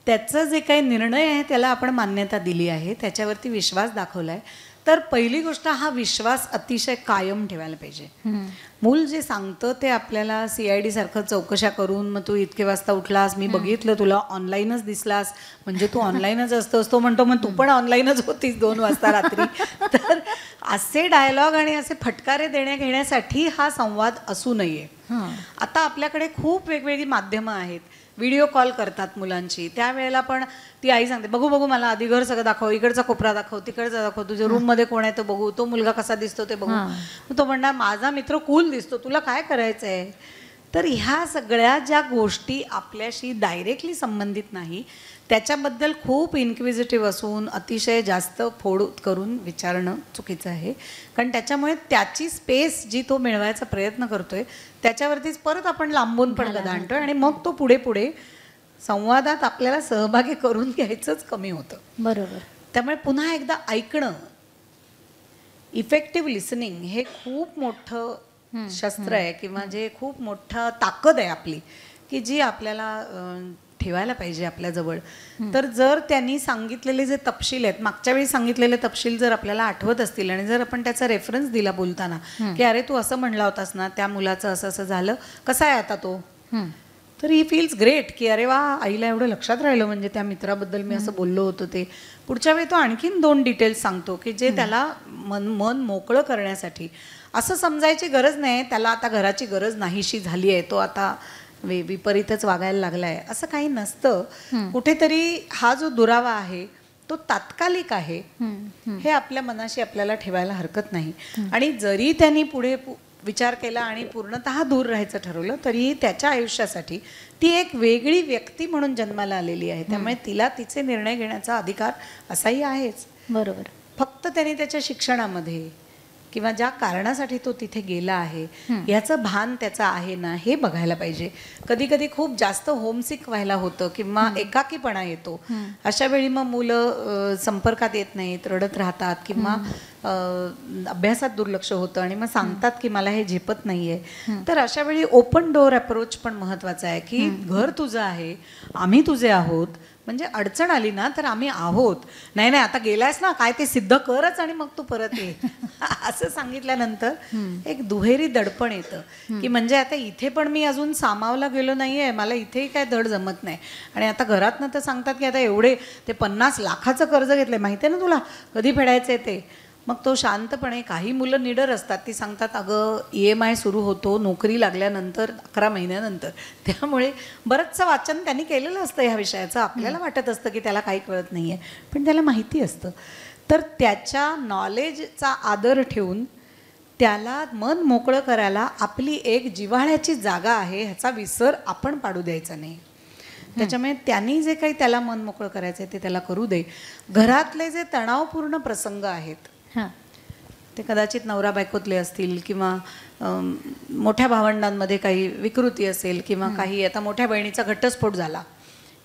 त्याचं जे काही निर्णय आहे त्याला आपण मान्यता दिली आहे, त्याच्यावरती विश्वास दाखवला आहे. तर पहिली गोष्ट, हा विश्वास अतिशय कायम ठेवायला पाहिजे. मूल जे सांगतं ते आपल्याला CID सारखं चौकशा करून, मग तू इतके वाजता उठलास, मी बघितलं तुला ऑनलाईनच दिसलास, म्हणजे तू ऑनलाईनच असतोस, तो म्हणतो मग तू पण ऑनलाईनच होतीस 2 वाजता रात्री. तर असे डायलॉग आणि असे फटकारे देण्या घेण्यासाठी हा संवाद असू नये. आता आपल्याकडे खूप वेगवेगळी माध्यमं आहेत. व्हिडिओ कॉल करतात मुलांची, त्यावेळेला पण ती आई सांगते, बघू बघू मला आधी घर सगळं दाखव, इकडचा कोपरा दाखव, तिकडचा दाखव, तुझ्या रूममध्ये कोण आहे तो बघू, तो मुलगा कसा दिसतो ते बघू. तो म्हणणार माझा मित्र कूल दिसतो, तुला काय करायचं आहे. तर ह्या सगळ्या ज्या गोष्टी आपल्याशी डायरेक्टली संबंधित नाही, त्याच्याबद्दल खूप इन्क्विजिटिव्ह असून अतिशय जास्त फोड करून विचारणं चुकीचं आहे. कारण त्याच्यामुळे त्याची स्पेस जी तो मिळवायचा प्रयत्न करतोय त्याच्यावरतीच परत आपण लांबून पडदा आणतोय आणि मग तो पुढे पुढे संवादात आपल्याला सहभागी करून घ्यायचंच कमी होतं. बरोबर. त्यामुळे पुन्हा एकदा ऐकणं, इफेक्टिव्ह लिसनिंग हे खूप मोठं शस्त्र आहे किंवा जे खूप मोठं ताकद आहे आपली, की जी आपल्याला ठेवायला पाहिजे आपल्याजवळ. तर जर त्यांनी सांगितलेले जे तपशील आहेत, मागच्या वेळी सांगितलेले तपशील जर आपल्याला आठवत असतील आणि जर आपण त्याचा रेफरन्स दिला बोलताना, की अरे तू असं म्हणला होतास ना, त्या मुलाचं असं असं झालं, कसा आहे आता तो, तर ही फील्स ग्रेट, की अरे वा, आईला एवढं लक्षात राहिलं, म्हणजे त्या मित्राबद्दल मी असं बोललो होतो ते. पुढच्या वेळी तो आणखीन 2 डिटेल्स सांगतो की जे त्याला मन मोकळं करण्यासाठी. असं समजायची गरज नाही त्याला आता घराची गरज नाहीशी झाली आहे, तो आता विपरीतच वागायला लागलाय, असं काही नसतं. कुठेतरी हा जो दुरावा आहे तो तात्कालिक आहे, हे आपल्या मनाशी आपल्याला ठेवायला हरकत नाही. आणि जरी त्यांनी पुढे विचार केला आणि पूर्णतः दूर राहायचं ठरवलं, तरीही त्याच्या आयुष्यासाठी ती एक वेगळी व्यक्ती म्हणून जन्माला आलेली आहे. त्यामुळे तिला तिचे निर्णय घेण्याचा अधिकार असाही आहेच. बरोबर. फक्त त्याने त्याच्या शिक्षणामध्ये किंवा ज्या कारणासाठी तो तिथे गेला आहे याचं भान त्याचं आहे ना, हे बघायला पाहिजे. कधी कधी खूप जास्त होमसिक व्हायला होतं किंवा एकाकीपणा येतो. अशा वेळी मग मुलं संपर्कात येत नाहीत, रडत राहतात किंवा अभ्यासात दुर्लक्ष होतं आणि मग सांगतात की मला हे झेपत नाहीये. तर अशा वेळी ओपन डोअर अप्रोच पण महत्वाचा आहे, की घर तुझं आहे, आम्ही तुझे आहोत, म्हणजे अडचण आली ना तर आम्ही आहोत, नाही नाही आता गेलायस ना, काय ते सिद्ध करच आणि मग तू परत ये. असं सांगितल्यानंतर एक दुहेरी दडपण येतं, की म्हणजे आता इथे पण मी अजून सामावला गेलो नाहीये, मला इथेही काय धड जमत नाही. आणि आता घरात ना तर सांगतात की आता एवढे ते 50 लाखाचं कर्ज घेतलंय, माहिती आहे ना तुला, कधी फेडायचंय ते. मग तो शांतपणे, काही मुलं निडर असतात, ती सांगतात अगं EMI सुरू होतो नोकरी लागल्यानंतर 11 महिन्यानंतर. त्यामुळे बरंचसं वाचन त्यांनी केलेलं असतं ह्या विषयाचं. आपल्याला वाटत असतं की त्याला काही कळत नाही आहे, पण त्याला माहिती असतं. तर त्याच्या नॉलेजचा आदर ठेवून त्याला मन मोकळं करायला आपली एक जिव्हाळ्याची जागा आहे, ह्याचा विसर आपण पाडू द्यायचा नाही. त्याच्यामुळे त्यांनी जे काही त्याला मन मोकळं करायचं आहे ते त्याला करू दे. घरातले जे तणावपूर्ण प्रसंग आहेत ते कदाचित नवरा बायकोतले असतील किंवा मोठ्या भावंडांमध्ये काही विकृती असेल किंवा काही, आता मोठ्या बहिणीचा घटस्फोट झाला,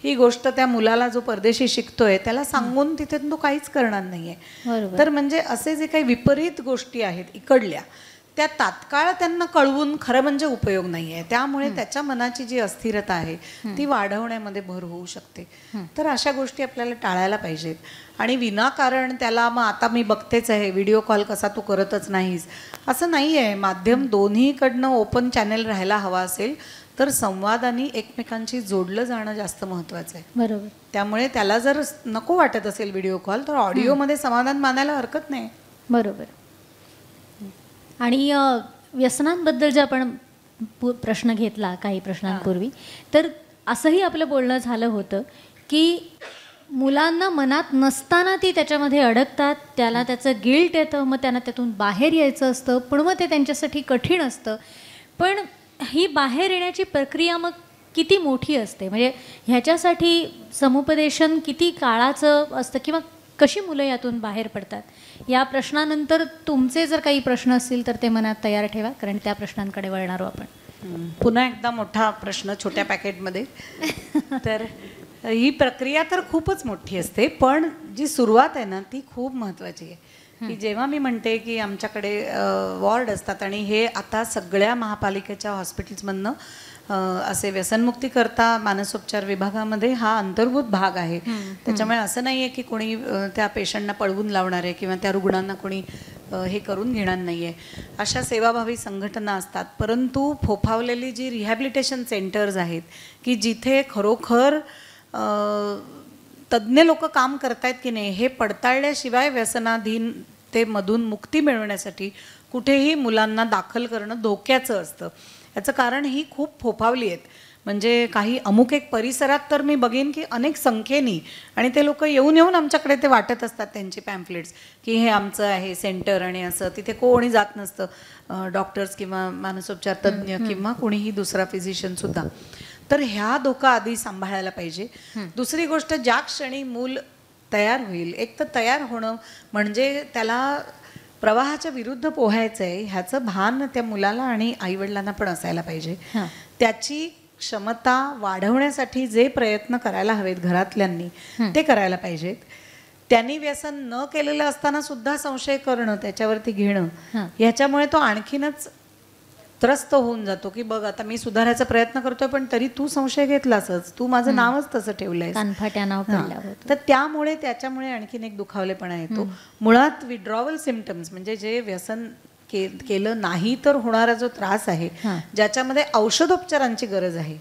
ही गोष्ट त्या मुलाला जो परदेशी शिकतोय त्याला सांगून तिथे तो काहीच करणार नाहीये. तर म्हणजे असे जे काही विपरीत गोष्टी आहेत इकडल्या, त्या तात्काळ त्यांना कळवून खरं म्हणजे उपयोग नाही आहे. त्यामुळे त्याच्या मनाची जी अस्थिरता आहे ती वाढवण्यामध्ये भर होऊ शकते. तर अशा गोष्टी आपल्याला टाळायला पाहिजेत. आणि विनाकारण त्याला मग आता मी बघतेच आहे, व्हिडिओ कॉल कसा तू करतच नाहीस, असं नाही आहे. माध्यम दोन्हीकडनं ओपन चॅनेल राहायला हवा असेल तर संवादाने एकमेकांशी जोडलं जाणं जास्त महत्त्वाचं आहे. बरोबर. त्यामुळे त्याला जर नको वाटत असेल व्हिडिओ कॉल तर ऑडिओमध्ये समाधान मानायला हरकत नाही. बरोबर. आणि व्यसनांबद्दल जे आपण प्रश्न घेतला काही प्रश्नांपूर्वी, तर असंही आपलं बोलणं झालं होतं की मुलांना मनात नसताना ती त्याच्यामध्ये अडकतात, त्याला त्याचं गिल्ट येतं, मग त्यांना त्यातून बाहेर यायचं असतं, पण मग ते त्यांच्यासाठी कठीण असतं. पण ही बाहेर येण्याची प्रक्रिया मग किती मोठी असते, म्हणजे ह्याच्यासाठी समुपदेशन किती काळाचं असतं किंवा कशी मुलं यातून बाहेर पडतात, या प्रश्नानंतर तुमचे जर काही प्रश्न असतील तर ते मनात तयार ठेवा, कारण त्या प्रश्नांकडे वळणार आहोत आपण. पुन्हा एकदा मोठा प्रश्न छोट्या पॅकेटमध्ये. तर ही प्रक्रिया तर खूपच मोठी असते, पण जी सुरुवात आहे ना ती खूप महत्त्वाची आहे. की जेव्हा मी म्हणते की आमच्याकडे वॉर्ड असतात आणि हे आता सगळ्या महापालिकेच्या हॉस्पिटल्समधनं असे व्यसनमुक्ती करता मानसोपचार विभागामध्ये हा अंतर्भूत भाग आहे. त्याच्यामुळे असं नाही आहे की कोणी त्या पेशंटना पळवून लावणार आहे किंवा त्या रुग्णांना कोणी हे करून घेणार नाही आहे. अशा सेवाभावी संघटना असतात, परंतु फोफावलेली जी रिहॅबिलिटेशन सेंटर्स आहेत की जिथे खरोखर तज्ज्ञ लोक काम करतायत की नाही हे पडताळल्याशिवाय व्यसनाधीन ते मधून मुक्ती मिळवण्यासाठी कुठेही मुलांना दाखल करणं धोक्याचं असतं. याचं कारण ही खूप फोफावली आहेत. म्हणजे काही अमुक एक परिसरात तर मी बघेन की अनेक संख्येनी, आणि ते लोक येऊन येऊन आमच्याकडे ते वाटत असतात त्यांची पॅम्फलेट्स की हे आमचं आहे सेंटर, आणि असं तिथे कोणी जात नसतं, डॉक्टर्स किंवा मानसोपचार तज्ज्ञ किंवा कोणीही दुसरा फिजिशियनसुद्धा. तर ह्या धोका आधी सांभाळायला पाहिजे. दुसरी गोष्ट, ज्या क्षणी मूल तयार होईल, एक तर तयार होणं म्हणजे त्याला प्रवाहाच्या विरुद्ध पोहायचं आहे ह्याचं भान त्या मुलाला आणि आईवडिलांना पण असायला पाहिजे. त्याची क्षमता वाढवण्यासाठी जे प्रयत्न करायला हवेत घरातल्यांनी ते करायला पाहिजेत. त्यांनी व्यसन न केलेलं असताना सुद्धा संशय करणं, त्याच्यावरती घेणं, ह्याच्यामुळे तो आणखीनच त्रस्त होऊन जातो की बघ आता मी सुधारायचा प्रयत्न करतोय पण तरी तू संशय घेतलासच, तू माझं नावच तसं ठेवलंय, कानफाट्या नाव पडल्यावर. तर त्याच्यामुळे आणखीन एक दुखावलेपणा येतो. मुळात विड्रॉवल सिम्पटम्स म्हणजे जे व्यसन केलं नाही तर होणारा जो त्रास आहे, ज्याच्यामध्ये औषधोपचारांची गरज आहे,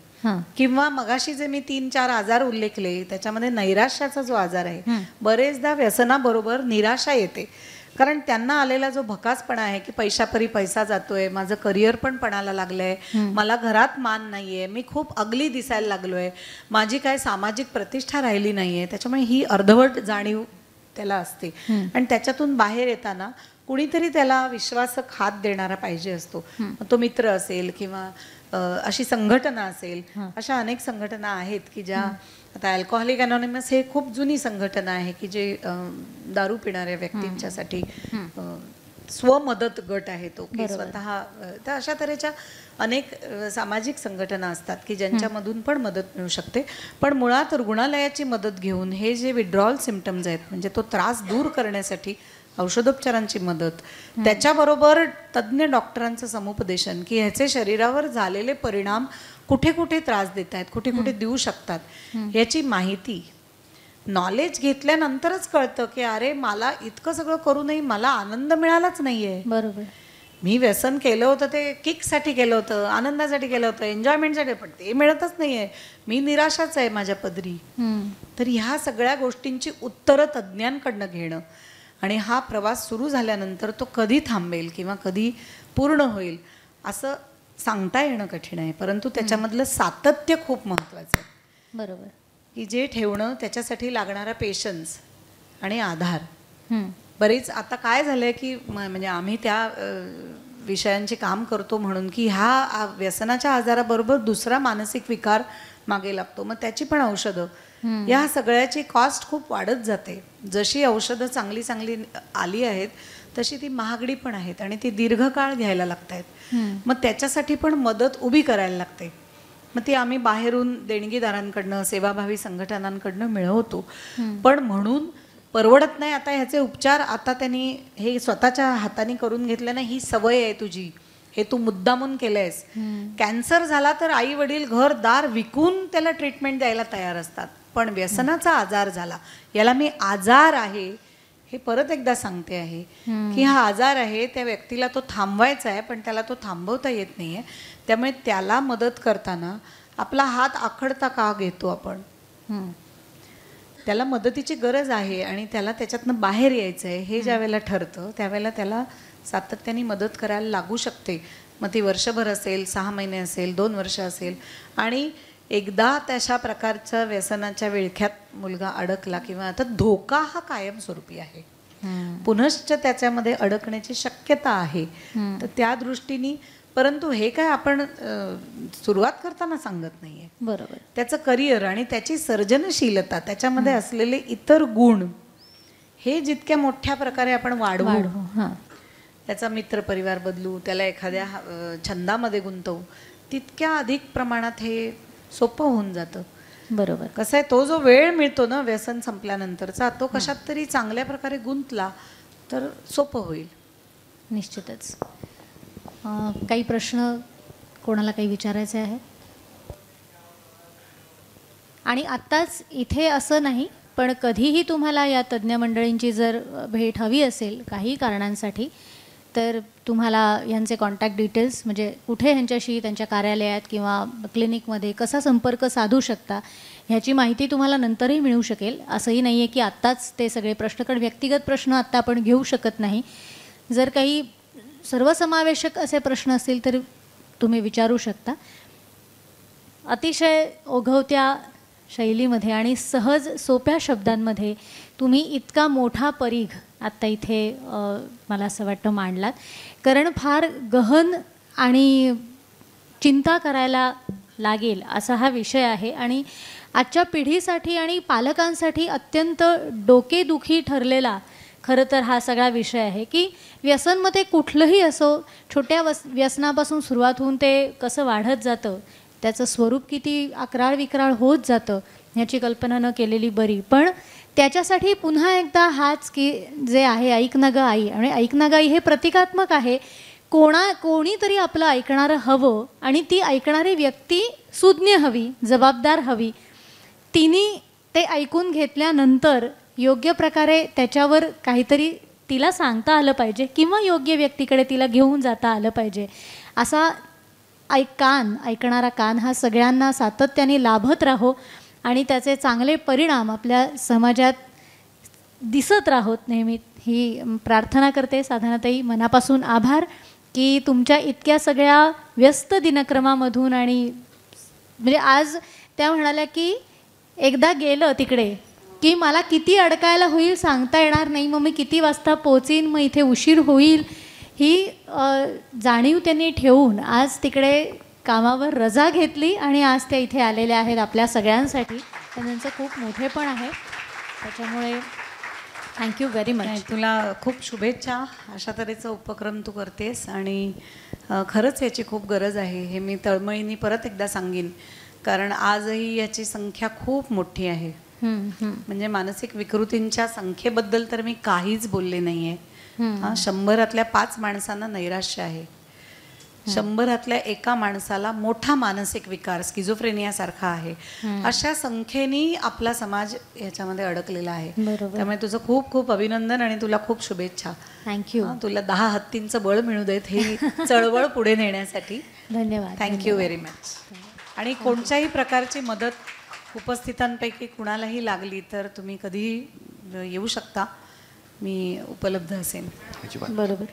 किंवा मगाशी जे मी 3-4 आजार उल्लेखले त्याच्यामध्ये नैराश्याचा जो आजार आहे, बरेचदा व्यसनाबरोबर निराशा येते. कारण त्यांना आलेला जो भकासपणा आहे की पैशापरी पैसा जातोय, माझं करिअर पण पणाला लागलंय, मला घरात मान नाहीये, मी खूप अगली दिसायला लागलोय, माझी काय सामाजिक प्रतिष्ठा राहिली नाहीये, त्याच्यामुळे ही अर्धवट जाणीव त्याला असते. आणि त्याच्यातून बाहेर येताना कुणीतरी त्याला विश्वासक हात देणारा पाहिजे असतो. तो मित्र असेल किंवा अशी संघटना असेल. अशा अनेक संघटना आहेत की ज्या, आता अल्कोहोलिक अनॉनिमस हे खूप जुनी संघटना आहे की जे दारू पिणाऱ्या व्यक्तींच्यासाठी स्वमदत गट आहे तो, की स्वतः. तर अशा तऱ्हेच्या अनेक सामाजिक संघटना असतात की ज्यांच्यामधून पण मदत मिळू शकते. पण मुळात रुग्णालयाची मदत घेऊन हे जे विड्रॉल सिम्पटम्स आहेत, म्हणजे तो त्रास दूर करण्यासाठी औषधोपचारांची मदत, त्याच्याबरोबर तज्ज्ञ डॉक्टरांचं समुपदेशन की ह्याचे शरीरावर झालेले परिणाम कुठे कुठे त्रास देत आहेत, कुठे कुठे देऊ शकतात, याची माहिती, नॉलेज घेतल्यानंतरच कळतं की अरे मला इतकं सगळं करूनही मला आनंद मिळालाच नाहीये. बरोबर. मी व्यसन केलं होतं ते किकसाठी केलं होतं, आनंदासाठी केलं होतं, एन्जॉयमेंटसाठी, पण ते मिळतच नाहीये, मी निराशाच आहे माझ्या पदरी. तर ह्या सगळ्या गोष्टींची उत्तरं तज्ज्ञांकडनं घेणं, आणि हा प्रवास सुरू झाल्यानंतर तो कधी थांबेल किंवा कधी पूर्ण होईल असं सांगता येणं कठीण आहे. परंतु त्याच्यामधलं सातत्य खूप महत्त्वाचं आहे. बरोबर. की जे ठेवणं, त्याच्यासाठी लागणारा पेशन्स आणि आधार. बरेच आता काय झालंय की म्हणजे आम्ही त्या विषयांचे काम करतो म्हणून की ह्या व्यसनाच्या आजाराबरोबर दुसरा मानसिक विकार मागे लागतो, मग त्याची पण औषधं, या सगळ्याची कॉस्ट खूप वाढत जाते. जशी औषधं चांगली चांगली आली आहेत तशी ती महागडी पण आहेत आणि ती दीर्घकाळ घ्यायला लागत आहेत. मग त्याच्यासाठी पण मदत उभी करायला लागते. मग ती आम्ही बाहेरून देणगीदारांकडनं, सेवाभावी संघटनांकडनं मिळवतो. पण म्हणून परवडत नाही आता ह्याचे उपचार, आता त्यांनी हे स्वतःच्या हाताने करून घेतलं नाही, ही सवय आहे तुझी, हे तू मुद्दामून केलंयस. कॅन्सर झाला तर आई वडील घर दार विकून त्याला ट्रीटमेंट द्यायला तयार असतात. पण व्यसनाचा आजार झाला, याला मी आजार आहे हे परत एकदा सांगते आहे की हा आजार आहे, त्या व्यक्तीला तो थांबवायचा आहे पण त्याला तो थांबवता येत नाही आहे. त्यामुळे त्याला मदत करताना आपला हात आखडता का घेतो आपण? त्याला मदतीची गरज आहे आणि त्याला त्याच्यातनं बाहेर यायचं आहे हे ज्या वेळेला ठरतं त्यावेळेला त्याला सातत्याने मदत करायला लागू शकते. मग ती वर्षभर असेल, 6 महिने असेल, 2 वर्ष असेल. आणि एकदा तशा प्रकारच्या व्यसनाच्या विळख्यात मुलगा अडकला किंवा आता धोका हा कायमस्वरूपी आहे, पुनश्च त्याच्यामध्ये अडकण्याची शक्यता आहे. तर त्या दृष्टीने, परंतु हे काय आपण सुरुवात करताना सांगत नाहीये. बरोबर. त्याचं करिअर आणि त्याची सर्जनशीलता, त्याच्यामध्ये असलेले इतर गुण हे जितक्या मोठ्या प्रकारे आपण वाढवू, त्याचा मित्रपरिवार बदलू, त्याला एखाद्या छंदामध्ये गुंतवू, तितक्या अधिक प्रमाणात हे सोपं होऊन जातं. बरोबर. कसं आहे, तो जो वेळ मिळतो ना व्यसन संपल्यानंतरचा, तो कशात तरी चांगल्या प्रकारे गुंतला तर सोपं होईल. निश्चितच. काही प्रश्न कोणाला काही विचारायचे आहे? आणि आत्ताच इथे असं नाही, पण कधीही तुम्हाला या तज्ज्ञ मंडळींची जर भेट हवी असेल काही कारणांसाठी, तर तुम्हाला यांचे कॉन्टॅक्ट डिटेल्स म्हणजे कुठे ह्यांच्याशी त्यांच्या कार्यालयात किंवा क्लिनिकमध्ये कसा संपर्क साधू शकता ह्याची माहिती तुम्हाला नंतरही मिळू शकेल. असंही नाही आहे की आत्ताच ते सगळे प्रश्न, कारण व्यक्तिगत प्रश्न आत्ता आपण घेऊ शकत नाही. जर काही सर्वसमावेशक असे प्रश्न असतील तर तुम्ही विचारू शकता. अतिशय ओघवत्या शैलीमध्ये आणि सहज सोप्या शब्दांमध्ये तुम्ही इतका मोठा परीघ आत्ता इथे मला असं वाटतं मांडलात. कारण फार गहन आणि चिंता करायला लागेल असा हा विषय आहे आणि आजच्या पिढीसाठी आणि पालकांसाठी अत्यंत डोकेदुखी ठरलेला खरं तर हा सगळा विषय आहे की व्यसनमध्ये कुठलंही असो, छोट्या व्यसनापासून सुरुवात होऊन ते कसं वाढत जातं, त्याचं स्वरूप किती अक्राळ विक्राळ होत जातं ह्याची कल्पना न केलेली बरी. पण त्याच्यासाठी पुन्हा एकदा हाच की जे आहे ऐक ना गं आई, आणि ऐक ना गं आई हे प्रतिकात्मक आहे. कोणीतरी आपलं ऐकणारं हवं आणि ती ऐकणारी व्यक्ती सुज्ञ हवी, जबाबदार हवी. तिने ते ऐकून घेतल्यानंतर योग्य प्रकारे त्याच्यावर काहीतरी तिला सांगता आलं पाहिजे किंवा योग्य व्यक्तीकडे तिला घेऊन जाता आलं पाहिजे. असा ऐकणारा कान हा सगळ्यांना सातत्याने लाभत राहो आणि त्याचे चांगले परिणाम आपल्या समाजात दिसत राहोत नेहमी, ही प्रार्थना करते. साधनाताई, मनापासून आभार की तुमच्या इतक्या सगळ्या व्यस्त दिनक्रमामधून, आणि म्हणजे आज त्या म्हणाल्या की एकदा गेलं तिकडे की मला किती अडकायला होईल सांगता येणार नाही, मग मी किती वाजता पोचीन, मग इथे उशीर होईल, ही जाणीव त्यांनी ठेवून आज तिकडे कामावर रजा घेतली आणि आज त्या इथे आलेल्या आहेत आपल्या सगळ्यांसाठी. त्यांचं खूप मोठेपण आहे. त्याच्यामुळे थँक्यू व्हेरी मच. तुला खूप शुभेच्छा. अशा तऱ्हेचा उपक्रम तू करतेस आणि खरंच याची खूप गरज आहे हे मी तळमळीने परत एकदा सांगेन. कारण आजही याची संख्या खूप मोठी आहे. म्हणजे मानसिक विकृतींच्या संख्येबद्दल तर मी काहीच बोलले नाही आहे. 100 5 माणसांना नैराश्य आहे, 100 एका माणसाला मोठा मानसिक विकार स्किझोफ्रेनिया सारखा आहे. अशा संख्येने आपला समाज याच्यामध्ये अडकलेला आहे. त्यामुळे तुझं खूप खूप अभिनंदन आणि तुला खूप शुभेच्छा. थँक्यू. तुला 10 हत्तींचं बळ मिळू देत ही चळवळ पुढे नेण्यासाठी. धन्यवाद. Thank you very much. आणि कोणत्याही प्रकारची मदत उपस्थितांपैकी कुणालाही लागली तर तुम्ही कधीही येऊ शकता, मी उपलब्ध असेन. बरोबर.